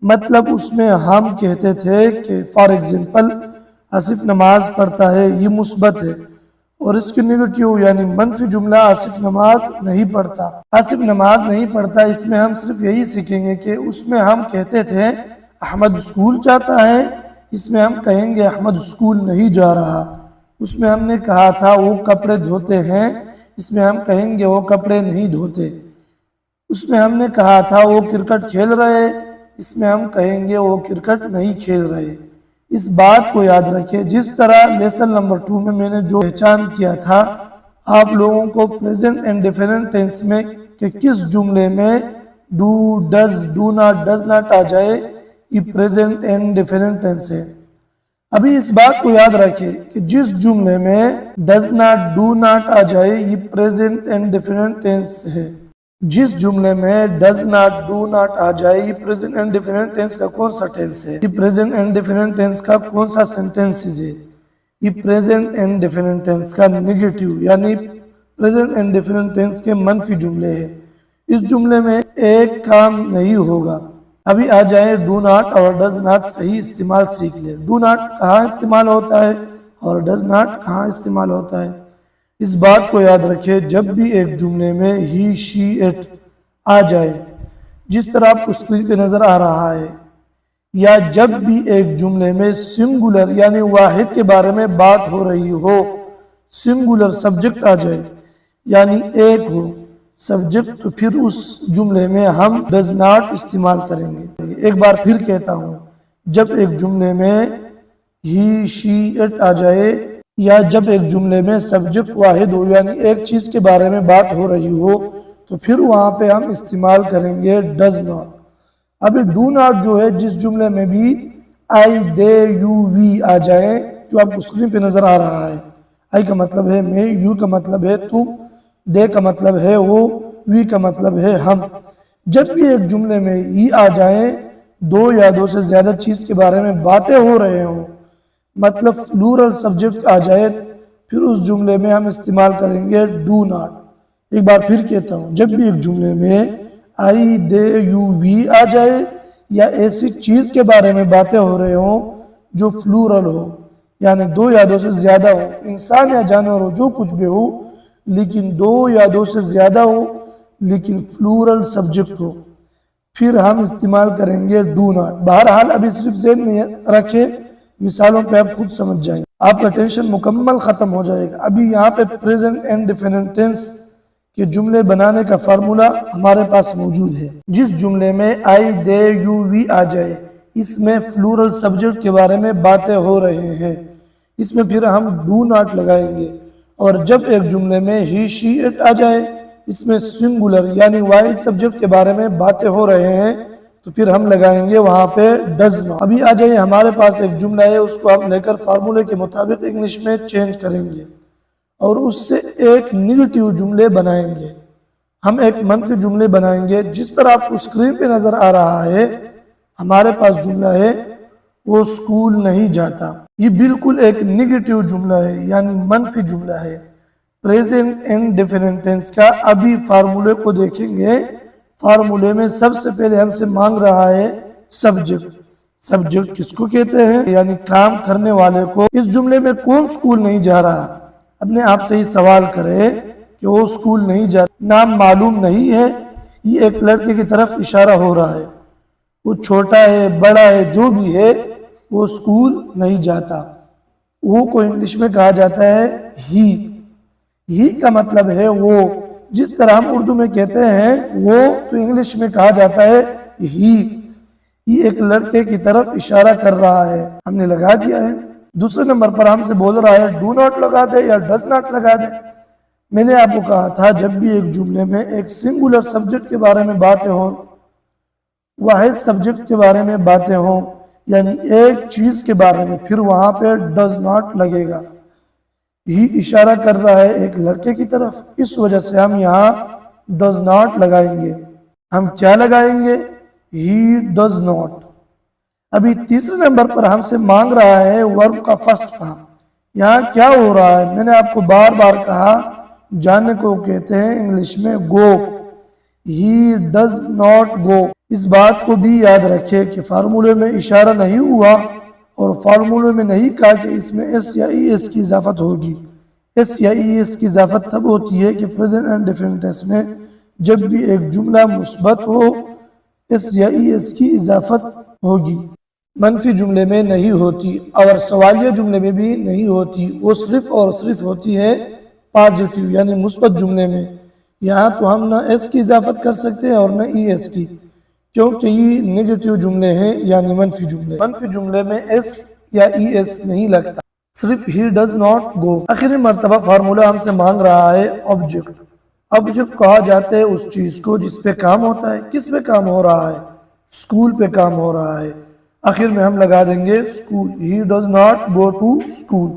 مطلب اس میں ہم کہتے تھے کہ فار ایگزامپل آصف نماز پڑھتا ہے، یہ مثبت ہے، اور اس کی نیگیٹیو یعنی منفی جملہ آصف نماز نہیں پڑھتا۔ آصف نماز نہیں پڑھتا، اس میں ہم صرف یہی سیکھیں گے کہ اس میں ہم کہتے تھے احمد اسکول جاتا ہے، اس میں ہم کہیں گے احمد اسکول نہیں جا رہا۔ اس میں ہم نے کہا تھا وہ کپڑے دھوتے ہیں، اس میں ہم کہیں گے وہ کپڑے نہیں دھوتے۔ اس میں ہم نے کہا تھا وہ کرکٹ کھیل رہے، اس میں ہم کہیں گے وہ کرکٹ نہیں کھیل رہے۔ اس بات کو یاد رکھیں، جس طرح لیسن نمبر 2 میں نے جو پہچان کیا تھا آپ لوگوں کو پریزنٹ انڈیفینٹ ٹینس میں کہ کس جملے میں do, does, do not, does not آ جائے، یہ پریزنٹ انڈیفینٹ ٹینس ہے۔ ابھی اس بات کو یاد رکھیں کہ جس جملے میں ڈز ناٹ، ڈو ناٹ آ جائے یہ پریزنٹ انڈیفینٹ ٹینس ہے۔ جس جملے میں ڈز ناٹ، ڈو ناٹ آ جائے یہ پریزنٹ انڈیفینٹ ٹینس کا کون سا ٹینس ہے، یہ پریزنٹ انڈیفینٹ ٹینس کا کون سا سینٹینس ہے، یہ پریزنٹ انڈیفینٹ ٹینس کا نیگیٹیو یعنی پریزنٹ انڈیفینٹ ٹینس کے منفی جملے ہیں۔ اس جملے میں ایک کام نہیں ہوگا۔ ابھی آ جائیں ڈو ناٹ اور ڈز ناٹ صحیح استعمال سیکھ لیں۔ ڈو ناٹ کہاں استعمال ہوتا ہے اور ڈز ناٹ کہاں استعمال ہوتا ہے۔ اس بات کو یاد رکھیں، جب بھی ایک جملے میں ہی، شی، اٹ آ جائے، جس طرح آپ کو اسکرین پہ نظر آ رہا ہے، یا جب بھی ایک جملے میں سنگولر یعنی واحد کے بارے میں بات ہو رہی ہو، سنگولر سبجیکٹ آ جائے یعنی ایک ہو سبجیکٹ، تو پھر اس جملے میں ہم ڈز ناٹ استعمال کریں گے۔ ایک بار پھر کہتا ہوں، جب ایک جملے میں ہی، شی، اٹ آ جائے یا جب ایک جملے میں سبجیکٹ واحد ہو یعنی ایک چیز کے بارے میں بات ہو رہی ہو، تو پھر وہاں پہ ہم استعمال کریں گے ڈز ناٹ۔ ابھی ڈو ناٹ جو ہے، جس جملے میں بھی آئی، دے، یو، وی آ جائیں، جو آپ کو اسکرین پہ نظر آ رہا ہے، آئی کا مطلب ہے میں، یو کا مطلب ہے تم، دے کا مطلب ہے وہ، وی کا مطلب ہے ہم۔ جب بھی ایک جملے میں یہ آ جائیں، دو یا دو سے زیادہ چیز کے بارے میں باتیں ہو رہے ہوں، مطلب فلورل سبجیکٹ آ جائے، پھر اس جملے میں ہم استعمال کریں گے ڈو ناٹ۔ ایک بار پھر کہتا ہوں، جب بھی ایک جملے میں آئی، دے، یو، وی آ جائے یا ایسی چیز کے بارے میں باتیں ہو رہے ہوں جو فلورل ہو یعنی دو یا دو سے زیادہ ہو، انسان یا جانور ہو، جو کچھ بھی ہو، لیکن دو یا دو سے زیادہ ہو لیکن فلورل سبجیکٹ ہو، پھر ہم استعمال کریں گے ڈو ناٹ۔ بہرحال ابھی صرف ذہن میں رکھیں، مثالوں پہ آپ خود سمجھ جائیں، آپ کا ٹینشن مکمل ختم ہو جائے گا۔ ابھی یہاں پہ پریزنٹ انڈیفینٹ ٹینس کہ جملے بنانے کا فارمولا ہمارے پاس موجود ہے۔ جس جملے میں آئی، دے، یو، وی آ جائے، اس میں فلورل سبجیکٹ کے بارے میں باتیں ہو رہے ہیں، اس میں پھر ہم ڈو ناٹ لگائیں گے۔ اور جب ایک جملے میں ہی، شی، اٹ آ جائے، اس میں سنگولر یعنی واحد سبجیکٹ کے بارے میں باتیں ہو رہے ہیں، تو پھر ہم لگائیں گے وہاں پہ ڈز ناٹ۔ ابھی آ جائے ہمارے پاس ایک جملہ ہے، اس کو ہم لے کر فارمولے کے مطابق انگلش میں چینج کریں گے اور اس سے ایک نیگیٹیو جملے بنائیں گے، ہم ایک منفی جملے بنائیں گے۔ جس طرح آپ کو اسکرین پہ نظر آ رہا ہے، ہمارے پاس جملہ ہے وہ اسکول نہیں جاتا، یہ بالکل ایک نیگیٹیو جملہ ہے یعنی منفی جملہ ہے۔ پریزنٹ انڈیفینٹ ٹینس کا ابھی فارمولے کو دیکھیں گے۔ فارمولے میں سب سے پہلے ہم سے مانگ رہا ہے سبجیکٹ۔ سبجیکٹ کس کو کہتے ہیں؟ یعنی کام کرنے والے کو۔ اس جملے میں کون اسکول نہیں جا رہا؟ اپنے آپ سے ہی سوال کرے کہ وہ اسکول نہیں جاتا، نام معلوم نہیں ہے، یہ ایک لڑکے کی طرف اشارہ ہو رہا ہے، وہ چھوٹا ہے، بڑا ہے، جو بھی ہے، وہ اسکول نہیں جاتا۔ وہ کو انگلش میں کہا جاتا ہے ہی کا مطلب ہے وہ، جس طرح ہم اردو میں کہتے ہیں وہ، تو انگلش میں کہا جاتا ہے ہی۔ یہ ایک لڑکے کی طرف اشارہ کر رہا ہے، ہم نے لگا دیا ہے۔ دوسرے نمبر پر ہم سے بول رہا ہے ڈو ناٹ لگا دے یا ڈز ناٹ لگا دے۔ میں نے آپ کو کہا تھا جب بھی ایک جملے میں ایک سنگولر سبجیکٹ کے بارے میں باتیں ہوں، واحد سبجیکٹ کے بارے میں باتیں ہوں، یعنی ایک چیز کے بارے میں، پھر وہاں پہ ڈز ناٹ لگے گا۔ ہی اشارہ کر رہا ہے ایک لڑکے کی طرف، اس وجہ سے ہم یہاں ڈز ناٹ لگائیں گے۔ ہم کیا لگائیں گے؟ ہی ڈز ناٹ۔ ابھی تیسرے نمبر پر ہم سے مانگ رہا ہے ورب کا فرسٹ فارم۔ یہاں کیا ہو رہا ہے؟ میں نے آپ کو بار بار کہا، جانے کو کہتے ہیں انگلش میں گو۔ ہی ڈز ناٹ گو۔ اس بات کو بھی یاد رکھے کہ فارمولے میں اشارہ نہیں ہوا اور فارمولے میں نہیں کہا کہ اس میں ایس یا ای ایس کی اضافت ہوگی۔ ایس یا ای ایس کی اضافت تب ہوتی ہے کہ پریزنٹ انڈیفینٹ ٹینس میں جب بھی ایک جملہ مثبت ہو، ایس یا ای ایس کی اضافت ہوگی۔ منفی جملے میں نہیں ہوتی اور سوالیہ جملے میں بھی نہیں ہوتی، وہ صرف اور صرف ہوتی ہے پازیٹیو یعنی مثبت جملے میں۔ یہاں تو ہم نہ ایس کی اضافت کر سکتے ہیں اور نہ ای ایس کی، کیونکہ یہ نیگیٹیو جملے ہیں یعنی منفی جملے۔ منفی جملے میں ایس یا ای ایس نہیں لگتا، صرف ہی ڈز ناٹ گو۔ آخری مرتبہ فارمولہ ہم سے مانگ رہا ہے آبجیکٹ۔ آبجیکٹ کہا جاتا ہے اس چیز کو جس پہ کام ہوتا ہے۔ کس پہ کام ہو رہا ہے؟ اسکول پہ کام ہو رہا ہے۔ آخر میں ہم لگا دیں گے school. He does not go to school.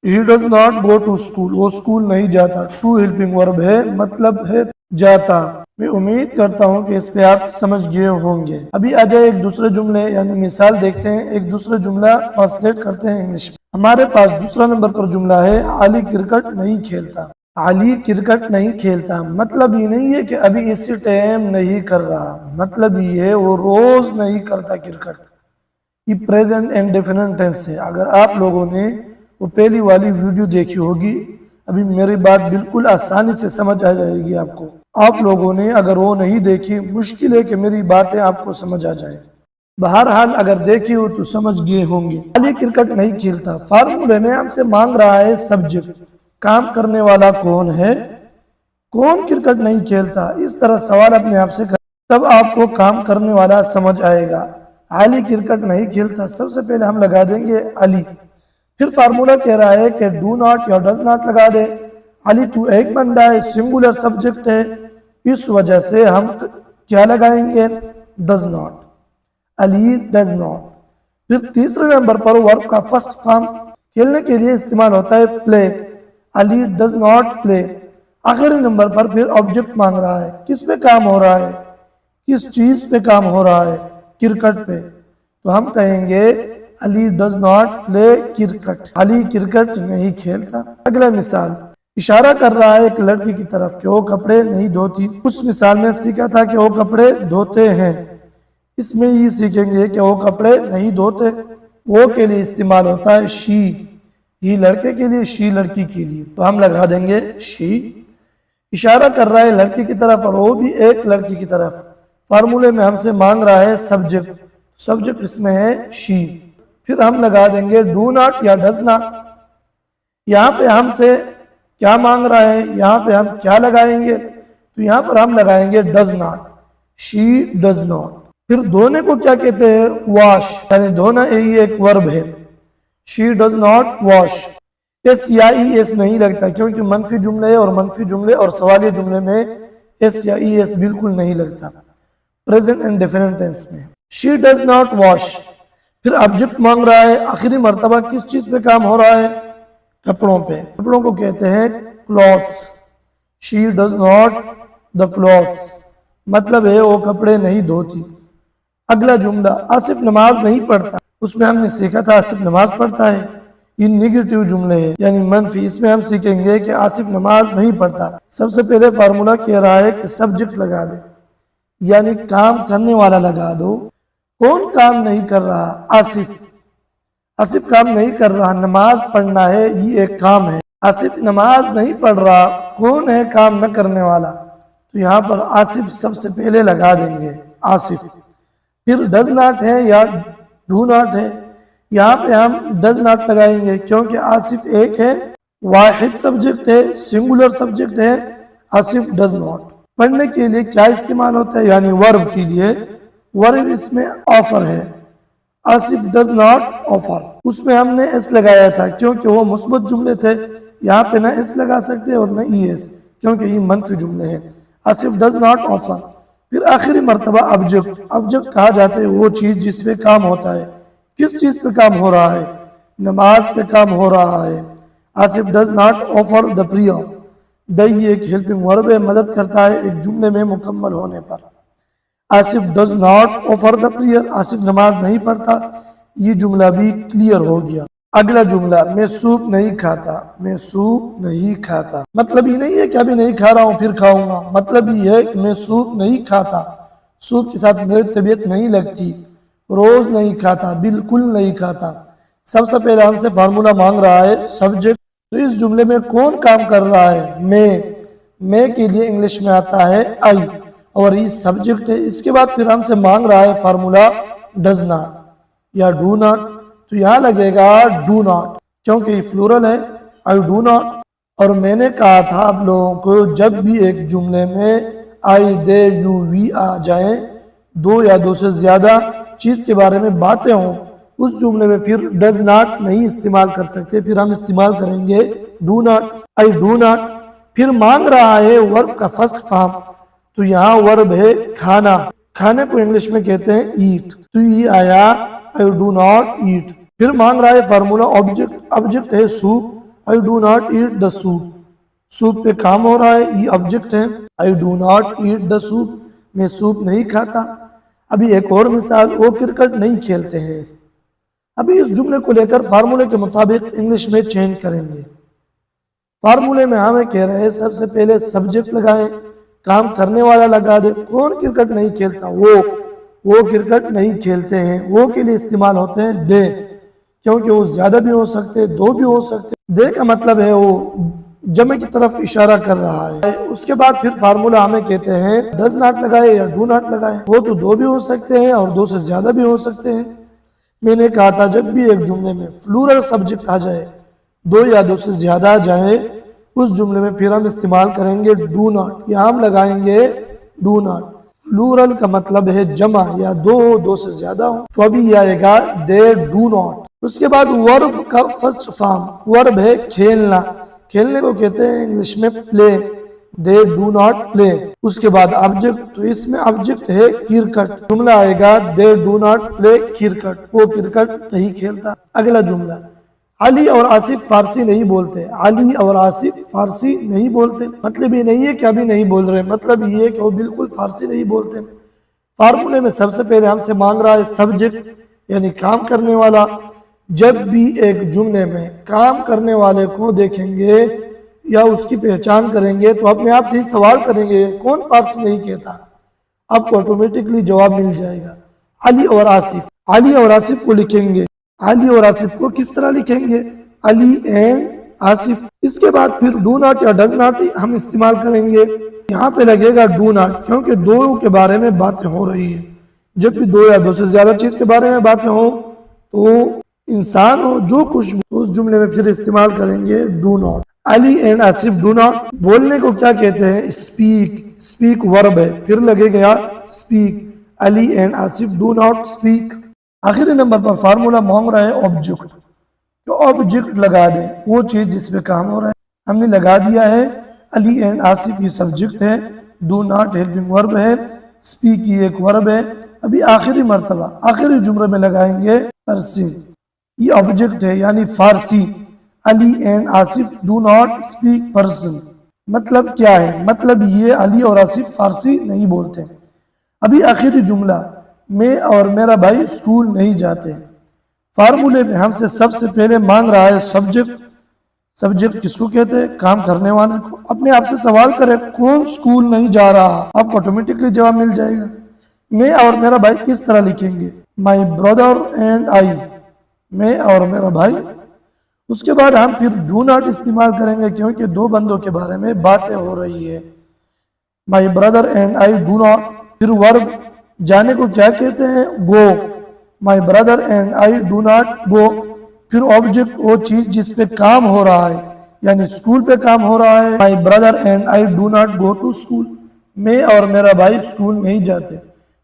He does not go to school, وہ اسکول نہیں جاتا۔ ٹو ہیلپنگ ورب ہے، مطلب ہے جاتا۔ میں امید کرتا ہوں کہ اس پہ آپ سمجھ گئے ہوں گے۔ ابھی آ جائے ایک دوسرے جملے یعنی مثال دیکھتے ہیں، ایک دوسرے جملہ ٹرانسلیٹ کرتے ہیں انگلش میں۔ ہمارے پاس دوسرا نمبر پر جملہ ہے علی کرکٹ نہیں کھیلتا۔ علی کرکٹ نہیں کھیلتا مطلب یہ نہیں ہے کہ ابھی اسی ٹائم نہیں کر رہا، مطلب یہ ہے وہ روز نہیں کرتا کرکٹ۔ یہ پریزنٹ انڈیفینٹ ٹینس ہے۔ اگر آپ لوگوں نے وہ پہلی والی ویڈیو دیکھی ہوگی، ابھی میری بات بالکل آسانی سے سمجھ آ جائے گی آپ کو۔ آپ لوگوں نے اگر وہ نہیں دیکھی، مشکل ہے کہ میری باتیں آپ کو سمجھ آ جائیں۔ بہرحال اگر دیکھی ہو تو سمجھ گئے ہوں گے۔ علی کرکٹ نہیں کھیلتا، فارمولے میں ہم سے مانگ رہا ہے سبجیکٹ، کام کرنے والا کون ہے؟ کون کرکٹ نہیں کھیلتا؟ اس طرح سوال اپنے آپ سے کریں، تب آپ کو کام کرنے والا سمجھ آئے گا۔ علی کرکٹ نہیں کھیلتا، سب سے پہلے ہم لگا دیں گے علی۔ پھر فارمولہ کہہ رہا ہے کہ ڈو ناٹ یا ڈز ناٹ لگا دے۔ علی تو ایک بندہ ہے، سنگولر سبجیکٹ ہے، اس وجہ سے ہم کیا لگائیں گے؟ Does not. Ali does not. پھر تیسرے نمبر پر ورب کا فرسٹ فارم کھیلنے کے لیے استعمال ہوتا ہے پلے۔ علی ڈز ناٹ پلے۔ آخری نمبر پر پھر آبجیکٹ مانگ رہا ہے، کس پہ کام ہو رہا ہے؟ کس چیز پہ کام ہو رہا ہے؟ کرکٹ پہ۔ تو ہم کہیں گے Ali does not play cricket. Ali cricket نہیں کھیلتا۔ اگلا مثال اشارہ کر رہا ہے ایک لڑکی کی طرف کہ وہ کپڑے نہیں دھوتی۔ اس مثال میں سیکھا تھا کہ وہ کپڑے دھوتے ہیں، اس میں یہ سیکھیں گے کہ وہ کپڑے نہیں دھوتے۔ وہ کے لیے استعمال ہوتا ہے شی، یہ لڑکے کے لیے، شی لڑکی کے لیے، تو ہم لگا دیں گے شی۔ اشارہ کر رہا ہے لڑکی کی طرف اور وہ بھی ایک لڑکی کی طرف۔ فارمولے میں ہم سے مانگ رہا ہے سبجیکٹ، سبجیکٹ اس میں ہے شی۔ پھر ہم لگا دیں گے ڈو ناٹ یا ڈز ناٹ۔ یہاں پہ ہم سے کیا مانگ رہا ہے، یہاں پہ ہم کیا لگائیں گے؟ تو یہاں پر ہم لگائیں گے does not, she does not. پھر دھونے کو کیا کہتے ہیں؟ واش، یعنی دھونا یہ ایک ورب ہے۔ She does not wash, S یا ای ایس نہیں لگتا کیونکہ منفی جملے اور منفی جملے اور سوالی جملے میں ایس یا ای ایس بالکل نہیں لگتا پریزنٹ اینڈ ڈیفینٹ ٹینس میں۔ شی ڈز ناٹ واش، پھر آبجیکٹ مانگ رہا ہے، آخری مرتبہ کس چیز پہ کام ہو رہا ہے؟ کپڑوں پہ۔ کپڑوں کو کہتے ہیں clothes. She does not the clothes, مطلب ہے وہ کپڑے نہیں دھوتی۔ اگلا جملہ، آصف نماز نہیں پڑھتا، اس میں ہم نے سیکھا تھا آصف نماز پڑھتا ہے، یہ نیگیٹو جملے ہیں یعنی منفی۔ اس میں ہم سیکھیں گے کہ آصف نماز نہیں پڑھتا۔ سب سے پہلے فارمولا کہہ رہا ہے کہ سبجیکٹ لگا دے، یعنی کام کرنے والا لگا دو۔ کون کام نہیں کر رہا؟ آصف۔ آصف کام نہیں کر رہا، نماز پڑھنا ہے یہ ایک کام ہے۔ آصف نماز نہیں پڑھ رہا، کون ہے کام نہ کرنے والا؟ تو یہاں پر آصف سب سے پہلے لگا دیں گے، آصف۔ پھر ڈز ناٹ ہے یا ڈو ناٹ ہے، یہاں پہ ہم ڈز ناٹ لگائیں گے کیونکہ آصف ایک ہے، واحد سبجیکٹ ہے، سنگولر سبجیکٹ ہے۔ آصف ڈز ناٹ پڑھنے کے لیے کیا استعمال ہوتا ہے؟ یعنی ورب کے لیے، ورب اس میں آفر ہے۔ آصف ڈز ناٹ آفر، اس میں ہم نے ایس لگایا تھا کیونکہ وہ مثبت جملے تھے، یہاں پہ نہ ایس لگا سکتے اور نہ ای ایس کیونکہ یہ منفی جملے ہیں۔ Asif does not offer. پھر آخری مرتبہ آبجیکٹ۔ آبجیکٹ کہا جاتا ہے وہ چیز جس پہ کام ہوتا ہے۔ کس چیز پہ کام ہو رہا ہے؟ نماز پہ کام ہو رہا ہے۔ Asif does not offer the prayer, the یہ ایک ہیلپنگ ورب ہے، مدد کرتا ہے ایک جملے میں مکمل ہونے پر۔ Asif does not offer the prayer, Asif نماز نہیں پڑھتا، یہ جملہ بھی کلیئر ہو گیا۔ اگلا جملہ، میں سوپ نہیں کھاتا۔ میں سوپ نہیں کھاتا، مطلب یہ نہیں ہے کہ ابھی نہیں کھا رہا ہوں پھر کھاؤں گا، مطلب یہ ہے کہ میں سوپ نہیں کھاتا، سوپ کے ساتھ میری طبیعت نہیں لگتی، روز نہیں کھاتا، بالکل نہیں کھاتا۔ سب سے پہلے ہم سے فارمولا مانگ رہا ہے سبجیکٹ، تو اس جملے میں کون کام کر رہا ہے؟ میں کے لیے انگلش میں آتا ہے آئی، اور یہ سبجیکٹ ہے۔ اس کے بعد پھر ہم سے مانگ رہا ہے فارمولا ڈز ناٹ یا ڈو ناٹ، تو یہاں لگے گا ڈو ناٹ کیونکہ یہ فلورل ہے، آئی ڈو ناٹ۔ اور میں نے کہا تھا آپ لوگوں کو جب بھی ایک جملے میں آئی دے یو وی آ جائیں، دو یا دو سے زیادہ چیز کے بارے میں باتیں ہوں، اس جملے میں پھر ڈز ناٹ نہیں استعمال کر سکتے، پھر ہم استعمال کریں گے do not, I do not. پھر مانگ رہا ہے ورب کا فرسٹ فارم، تو یہاں ورب ہے کھانا، کھانے کو انگلش میں کہتے ہیں ایٹ، تو یہ آیا آئی ڈو ناٹ ایٹ۔ پھر مانگ رہا ہے فارمولا آبجیکٹ، آبجیکٹ ہے soup, I do not eat the soup, soup پہ کام ہو رہا ہے، یہ آبجیکٹ ہے، I do not eat the soup, میں سوپ نہیں کھاتا۔ ابھی ایک اور مثال، وہ کرکٹ نہیں کھیلتے ہیں۔ ابھی اس جملے کو لے کر فارمولے کے مطابق انگلش میں چینج کریں گے۔ فارمولے میں ہمیں کہہ رہے ہیں سب سے پہلے سبجیکٹ لگائیں، کام کرنے والا لگا دے۔ کون کرکٹ نہیں کھیلتا؟ وہ کرکٹ نہیں کھیلتے ہیں، وہ کے لیے استعمال ہوتے ہیں دے، کیونکہ وہ زیادہ بھی ہو سکتے، دو بھی ہو سکتے۔ دے کا مطلب ہے وہ جمع کی طرف اشارہ کر رہا ہے۔ اس کے بعد پھر فارمولا ہمیں کہتے ہیں ڈز ناٹ لگائے یا ڈو ناٹ لگائے، وہ تو دو بھی ہو سکتے ہیں اور دو سے زیادہ بھی ہو سکتے ہیں۔ میں نے کہا تھا جب بھی ایک جملے میں فلورل سبجیکٹ آ جائے، دو یا دو سے زیادہ آ جائے، اس جملے میں پھر ہم استعمال کریں گے ڈو ناٹ، یہاں ہم لگائیں گے ڈو ناٹ۔ فلورل کا مطلب ہے جمع یا دو سے زیادہ ہوں، تو ابھی یہ آئے گا دے ڈو ناٹ۔ اس کے بعد ورب کا فرسٹ فارم، ورب ہے کھیلنا، کھیلنے کو کہتے ہیں انگلش میں پلے، دے ڈو ناٹ پلے۔ اس کے بعد آبجیکٹ، تو اس میں آبجیکٹ ہے کرکٹ، جملہ آئے گا they do not play cricket, وہ کرکٹ نہیں کھیلتا۔ اگلا جملہ، علی اور آصف فارسی نہیں بولتے۔ علی اور آصف فارسی نہیں بولتے، مطلب یہ نہیں ہے کہ ابھی نہیں بول رہے، مطلب یہ ہے کہ وہ بالکل فارسی نہیں بولتے۔ فارمولے میں سب سے پہلے ہم سے مانگ رہا ہے سبجیکٹ یعنی کام کرنے والا۔ جب بھی ایک جملے میں کام کرنے والے کو دیکھیں گے یا اس کی پہچان کریں گے تو اپنے آپ سے ہی سوال کریں گے کون فارسی نہیں کہتا، آپ کو آٹومیٹکلی جواب مل جائے گا۔ علی اور آصف، علی اور آصف کو لکھیں گے، علی اور آصف کو کس طرح لکھیں گے؟ علی اینڈ آصف۔ اس کے بعد پھر ڈو ناٹ یا ڈز ناٹ ہم استعمال کریں گے، یہاں پہ لگے گا ڈو ناٹ کیونکہ دو کے بارے میں باتیں ہو رہی ہیں۔ جب بھی دو یا دو سے زیادہ چیز کے بارے میں باتیں ہوں تو انسان ہو جو کچھ بھی، اس جملے میں پھر استعمال کریں گے do not. Ali and Asif do not بولنے کو کیا کہتے ہیں؟ اسپیک. اسپیک ورب ہے، پھر لگے گیا speak. Ali and Asif do not speak. آخری نمبر پر فارمولا مانگ رہا ہے آبجیکٹ. تو آبجیکٹ لگا دیں، وہ چیز جس پہ کام ہو رہا ہے. ہم نے لگا دیا ہے علی اینڈ آصف یہ سبجیکٹ ہے، ڈو ناٹ ہیلپنگ ورب ہے، اسپیک یہ ایک ورب ہے. ابھی آخری مرتبہ آخری جملے میں لگائیں گے پرسن. یہ آبجیکٹ ہے یعنی Farsi. Ali and Asif do not speak Persian. مطلب کیا ہے؟ مطلب یہ علی اور آصف فارسی نہیں بولتے. ابھی آخری جملہ میں اور میرا بھائی اسکول نہیں جاتے. فارمولے میں ہم سے سب سے پہلے مانگ رہا ہے سبجیکٹ. سبجیکٹ کس کو کہتے ہیں؟ کام کرنے والا کو. اپنے آپ سے سوال کرے کون اسکول نہیں جا رہا، آپ کو آٹومیٹکلی جواب مل جائے گا. میں اور میرا بھائی کس طرح لکھیں گے؟ مائی برادر اینڈ آئی. میں اور میرا بھائی. اس کے بعد ہم پھر ڈو ناٹ استعمال کریں گے کیونکہ دو بندوں کے بارے میں باتیں ہو رہی ہے. My brother and I do not. پھر ورب جانے کو کیا کہتے ہیں؟ Go. My brother and I do not go. پھر آبجیکٹ وہ چیز جس پہ کام ہو رہا ہے یعنی اسکول پہ کام ہو رہا ہے. My brother and I do not go to school. میں اور میرا بھائی اسکول نہیں جاتے.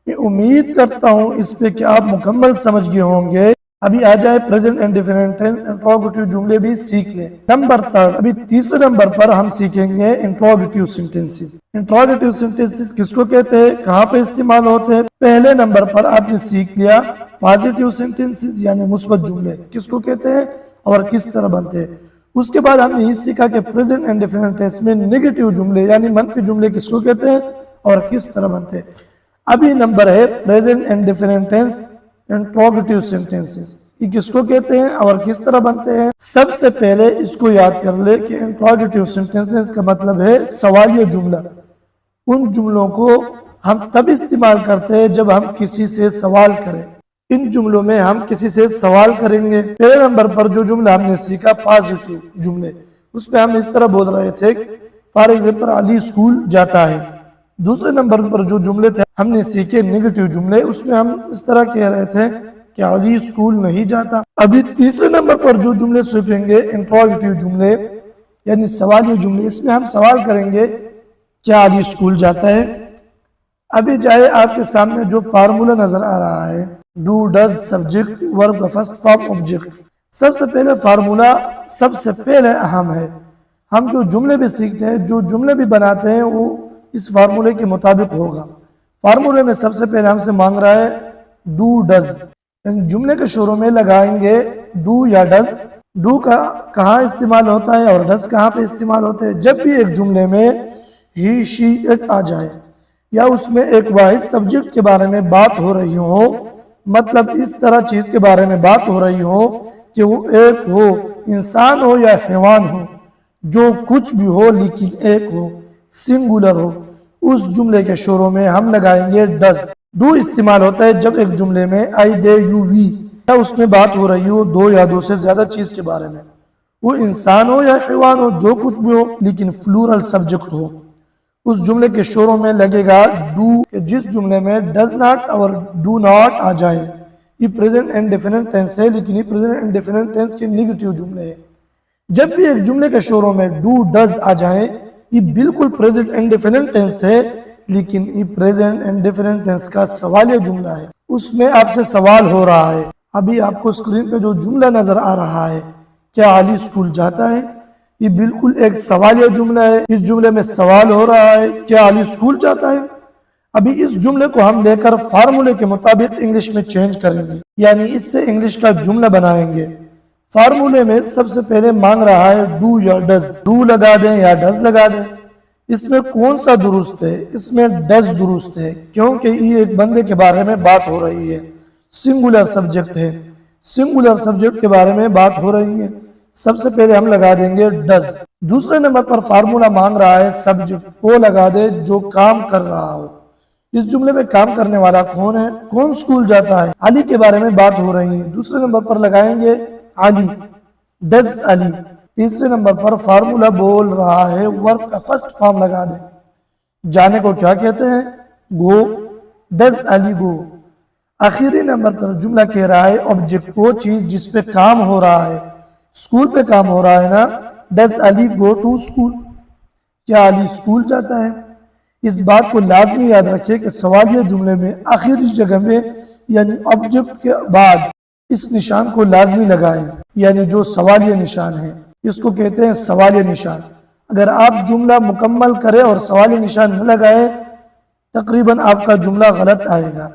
میں امید کرتا ہوں اس پہ کہ آپ مکمل سمجھ گئے ہوں گے. ابھی آ جائے پریزنٹ انڈیفینٹ ٹینس انٹروگیٹیو جملے بھی سیکھ لیں. نمبر 3 ابھی تیسرے نمبر پر ہم سیکھیں گے انٹروگیٹیو سینٹنسز. انٹروگیٹیو سینٹنسز کس کو کہتے ہیں، کہاں پہ استعمال ہوتے ہیں؟ پہلے نمبر پر آپ نے سیکھ لیا پازیٹیو سینٹنسز یعنی مثبت جملے کس کو کہتے ہیں اور کس طرح بنتے ہیں. اس کے بعد ہم نے یہ سیکھا کہ پریزنٹ انڈیفینٹ ٹینس میں نیگیٹیو جملے یعنی منفی جملے کس کو کہتے ہیں اور کس طرح بنتے ہیں. ابھی نمبر ہے پریزنٹ انڈیفینٹ ٹینس انٹروگیٹیو سینٹنسز. یہ کس کو کہتے ہیں اور کس طرح بنتے ہیں؟ سب سے پہلے اس کو یاد کر لے کہ انٹروگیٹیو سینٹنسز کا مطلب ہے سوالیہ جملہ. ان جملوں کو ہم تب استعمال کرتے ہیں جب ہم کسی سے سوال کریں. ان جملوں میں ہم کسی سے سوال کریں گے. پہلے نمبر پر جو جملہ ہم نے سیکھا پازیٹیو جملے، اس میں ہم اس طرح بول رہے تھے فار ایگزامپل علی اسکول جاتا ہے. دوسرے نمبر پر جو جملے تھے ہم نے سیکھے نیگیٹیو جملے، اس میں ہم اس طرح کہہ رہے تھے کہ علی اسکول نہیں جاتا. ابھی تیسرے نمبر پر جو جملے سیکھیں گے انٹروگیٹیو جملے یعنی سوالیہ جملے، اس میں ہم سوال کریں گے کیا علی اسکول جاتا ہے. ابھی جائے آپ کے سامنے جو فارمولا نظر آ رہا ہے ڈو ڈز سبجیکٹ ورب کا فرسٹ فارم آبجیکٹ. سب سے پہلے فارمولا سب سے پہلے اہم ہے. ہم جو جملے بھی سیکھتے ہیں جو جملے بھی بناتے ہیں وہ اس فارمولے کے مطابق ہوگا. فارمولے میں سب سے پہلے ہم سے مانگ رہا ہے ڈو ڈز. جملے کے شروع میں لگائیں گے ڈو یا ڈز. ڈو کا کہاں استعمال ہوتا ہے اور ڈز کہاں پہ استعمال ہوتے ہیں؟ جب بھی ایک جملے میں ہی شی اٹ آ جائے یا اس میں ایک واحد سبجیکٹ کے بارے میں بات ہو رہی ہو، مطلب اس طرح چیز کے بارے میں بات ہو رہی ہو کہ وہ ایک ہو، انسان ہو یا حیوان ہو، جو کچھ بھی ہو لیکن ایک ہو، سنگولر ہو، اس جملے کے شروع میں ہم لگائیں گے ڈز. ڈو استعمال ہوتا ہے جب ایک جملے میں آئی دے یو وی یا اس میں بات ہو رہی ہو دو یا دو سے زیادہ چیز کے بارے میں، وہ انسان ہو یا حیوان ہو، جو کچھ بھی ہو لیکن فلورل سبجیکٹ ہو. اس جملے کے شروع میں لگے گا ڈو. جس جملے میں ڈز ناٹ اور ڈو ناٹ آ جائے یہ پریزنٹ انڈیفینٹ ٹینس ہے، لیکن یہ پریزنٹ انڈیفینٹ ٹینس کے نیگیٹیو جملے ہیں. جب بھی ایک جملے کے شروع میں ڈو ڈز آ جائیں یہ بالکل پریزنٹ انڈیفینٹ ٹینس ہے، لیکن یہ پریزنٹ انڈیفینٹ ٹینس کا سوالیہ جملہ ہے. اس میں آپ سے سوال ہو رہا ہے. ابھی آپ کو اسکرین پہ جو جملہ نظر آ رہا ہے کیا علی اسکول جاتا ہے، یہ بالکل ایک سوالیہ جملہ ہے. اس جملے میں سوال ہو رہا ہے کیا علی اسکول جاتا ہے. ابھی اس جملے کو ہم لے کر فارمولے کے مطابق انگلش میں چینج کریں گے، یعنی اس سے انگلش کا جملہ بنائیں گے. فارمولے میں سب سے پہلے مانگ رہا ہے ڈو یا ڈز. ڈو لگا دیں یا ڈز لگا دیں. اس میں کون سا درست ہے؟ اس میں ڈز درست ہے کیونکہ یہ ایک بندے کے بارے میں بات ہو رہی ہے، سنگولر سبجیکٹ ہے، سنگولر سبجیکٹ کے بارے میں بات ہو رہی ہے. سب سے پہلے ہم لگا دیں گے ڈز. دوسرے نمبر پر فارمولا مانگ رہا ہے سبجیکٹ، وہ لگا دے جو کام کر رہا ہو. اس جملے میں کام کرنے والا کون ہے؟ کون اسکول جاتا ہے؟ علی کے بارے میں بات ہو رہی ہے. دوسرے نمبر پر لگائیں گے علی، ڈز علی. تیسرے نمبر پر فارمولا بول رہا ہے ورب کا فرسٹ فارم لگا دیں. جانے کو کیا کہتے ہیں؟ گو. ڈز علی گو. آخری نمبر پر جملہ کہہ رہا ہے آبجیکٹ، وہ چیز جس پہ کام ہو رہا ہے. اسکول پہ کام ہو رہا ہے نا، Does Ali go to school? کیا علی اسکول جاتا ہے؟ اس بات کو لازمی یاد رکھیں کہ سوالیہ جملے میں آخری جگہ میں یعنی آبجیکٹ کے بعد اس نشان کو لازمی لگائیں، یعنی جو سوالیہ نشان ہے اس کو کہتے ہیں سوالیہ نشان۔ اگر آپ جملہ مکمل کریں اور سوالیہ نشان نہ لگائیں تقریباً آپ کا جملہ غلط آئے گا۔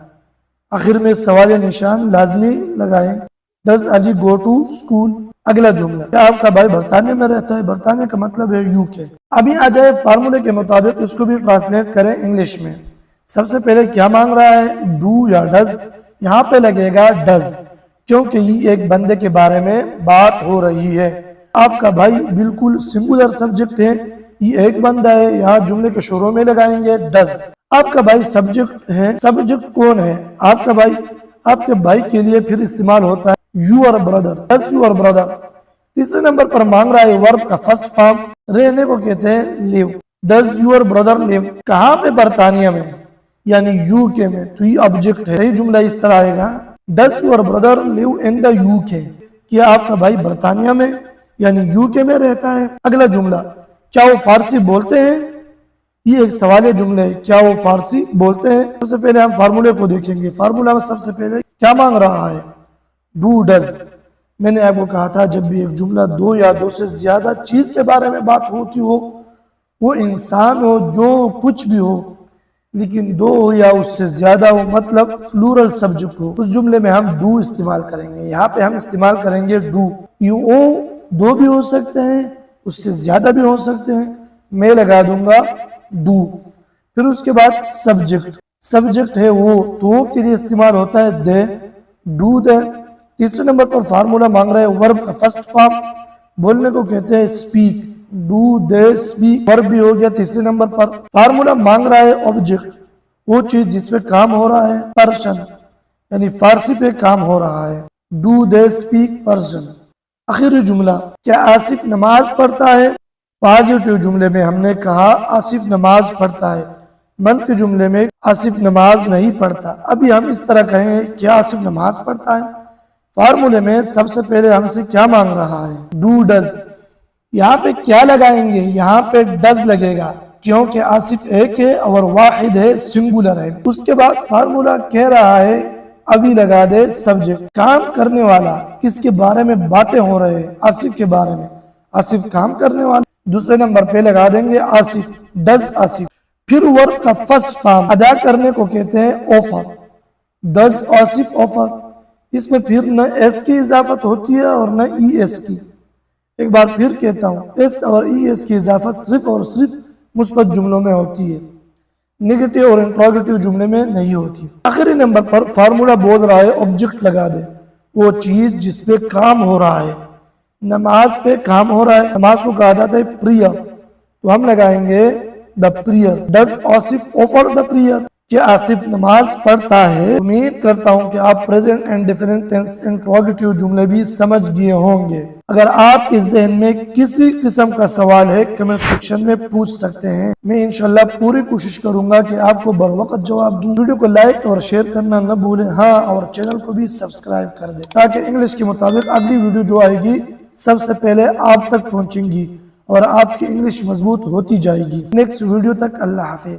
آخر میں سوالیہ نشان لازمی لگائیں۔ Does Ali go to school? اگلا جملہ، کیا آپ کا بھائی برطانیہ میں رہتا ہے؟ برطانیہ کا مطلب ہے UK۔ ابھی آ جائے فارمولے کے مطابق اس کو بھی ٹرانسلیٹ کریں انگلش میں۔ سب سے پہلے کیا مانگ رہا ہے؟ ڈو یا ڈز؟ یہاں پہ لگے گا ڈز، کیونکہ یہ ایک بندے کے بارے میں بات ہو رہی ہے۔ آپ کا بھائی بالکل سنگولر سبجیکٹ ہے، یہ ایک بندہ ہے، یہاں جملے کے شروع میں لگائیں گے ڈز۔ آپ کا بھائی سبجیکٹ ہے، سبجیکٹ کون ہے؟ آپ کا بھائی۔ آپ کے بھائی کے لیے پھر استعمال ہوتا ہے یور برادر، ڈز یور برادر۔ تیسرے نمبر پر مانگ رہا ہے ورب کا فرسٹ فارم، رہنے کو کہتے ہیں لیو۔ ڈز یور برادر لیو؟ کہاں پہ؟ برطانیہ میں، یعنی UK میں، تو یہ آبجیکٹ ہے۔ یہ جملہ اس طرح آئے گا does your brother live in the UK؟ کیا آپ کا بھائی برطانیہ میں یعنی UK میں رہتا ہے؟ اگلا جملہ، کیا وہ فارسی بولتے ہیں؟ یہ ایک سوالیہ جملہ ہے، کیا وہ فارسی بولتے ہیں؟ سب سے پہلے ہم فارمولے کو دیکھیں گے۔ فارمولہ میں سب سے پہلے کیا مانگ رہا ہے؟ Do does. میں نے آپ کو کہا تھا جب بھی ایک جملہ دو یا دو سے زیادہ چیز کے بارے میں بات ہوتی ہو، وہ انسان ہو جو کچھ بھی ہو، لیکن دو ہو یا اس سے زیادہ ہو، مطلب فلورل سبجیکٹ ہو، اس جملے میں ہم ڈو استعمال کریں گے۔ یہاں پہ ہم استعمال کریں گے ڈو۔ دو بھی ہو سکتے ہیں، اس سے زیادہ بھی ہو سکتے ہیں، میں لگا دوں گا ڈو۔ پھر اس کے بعد سبجیکٹ ہے وہ، تو کے لیے استعمال ہوتا ہے دے، ڈو دے۔ تیسرے نمبر پر فارمولہ مانگ رہے ہیں ورب کا فرسٹ فارم، بولنے کو کہتے ہیں اسپیک، ڈو دے اسپیک، ورب بھی ہو گیا تیسرے نمبر پر۔ فارمولہ مانگ رہا ہے آبجیکٹ، وہ چیز جس پہ کام ہو رہا ہے، پرسن، یعنی فارسی پہ کام ہو رہا ہے، ڈو دے اسپیک پرسن۔ آخری جملہ، کیا آصف نماز پڑھتا ہے؟ پازیٹیو جملے میں ہم نے کہا آصف نماز پڑھتا ہے، منفی جملے میں آصف نماز نہیں پڑھتا۔ ابھی ہم اس طرح کہیں کیا آصف نماز پڑھتا ہے؟ فارمولے میں سب سے پہلے ہم سے کیا مانگ رہا ہے؟ Do does. یہاں پہ کیا لگائیں گے؟ یہاں پہ ڈز لگے گا، کیونکہ آصف ایک ہے اور واحد ہے، سنگولر ہے۔ اس کے بعد فارمولہ کہہ رہا ہے ابھی لگا دے سبجیکٹ، کام کرنے والا، کس کے بارے میں باتیں ہو رہے ہیں؟ آصف کے بارے میں، آصف کام کرنے والا۔ دوسرے نمبر پہ لگا دیں گے آصف، ڈز آصف۔ پھر ورب کا فرسٹ فارم، ادا کرنے کو کہتے ہیں آفر، ڈز آصف آفر۔ اس میں پھر نہ ایس کی اضافت ہوتی ہے اور نہ ای ایس کی۔ ایک بار پھر کہتا ہوں، ایس اور ای ایس کی اضافت صرف اور صرف مثبت جملوں میں ہوتی ہے، نیگیٹو اور انٹروگیٹو جملے میں نہیں ہوتی۔ آخری نمبر پر فارمولہ بول رہا ہے آبجیکٹ لگا دے، وہ چیز جس پہ کام ہو رہا ہے۔ نماز پہ کام ہو رہا ہے، نماز کو کہا جاتا ہے پریئر، تو ہم لگائیں گے the prayer. Does Asif offer the prayer? کیا آصف نماز پڑھتا ہے؟ امید کرتا ہوں کہ آپ present and definite tense interrogative جملے بھی سمجھ گئے ہوں گے۔ اگر آپ کے ذہن میں کسی قسم کا سوال ہے کمنٹ سیکشن میں پوچھ سکتے ہیں، میں انشاءاللہ پوری کوشش کروں گا کہ آپ کو بر وقت جواب دوں۔ ویڈیو کو لائک اور شیئر کرنا نہ بھولیں، ہاں اور چینل کو بھی سبسکرائب کر دیں تاکہ انگلش کے مطابق اگلی ویڈیو جو آئے گی سب سے پہلے آپ تک پہنچیں گی اور آپ کی انگلش مضبوط ہوتی جائے گی۔ نیکسٹ ویڈیو تک اللہ حافظ۔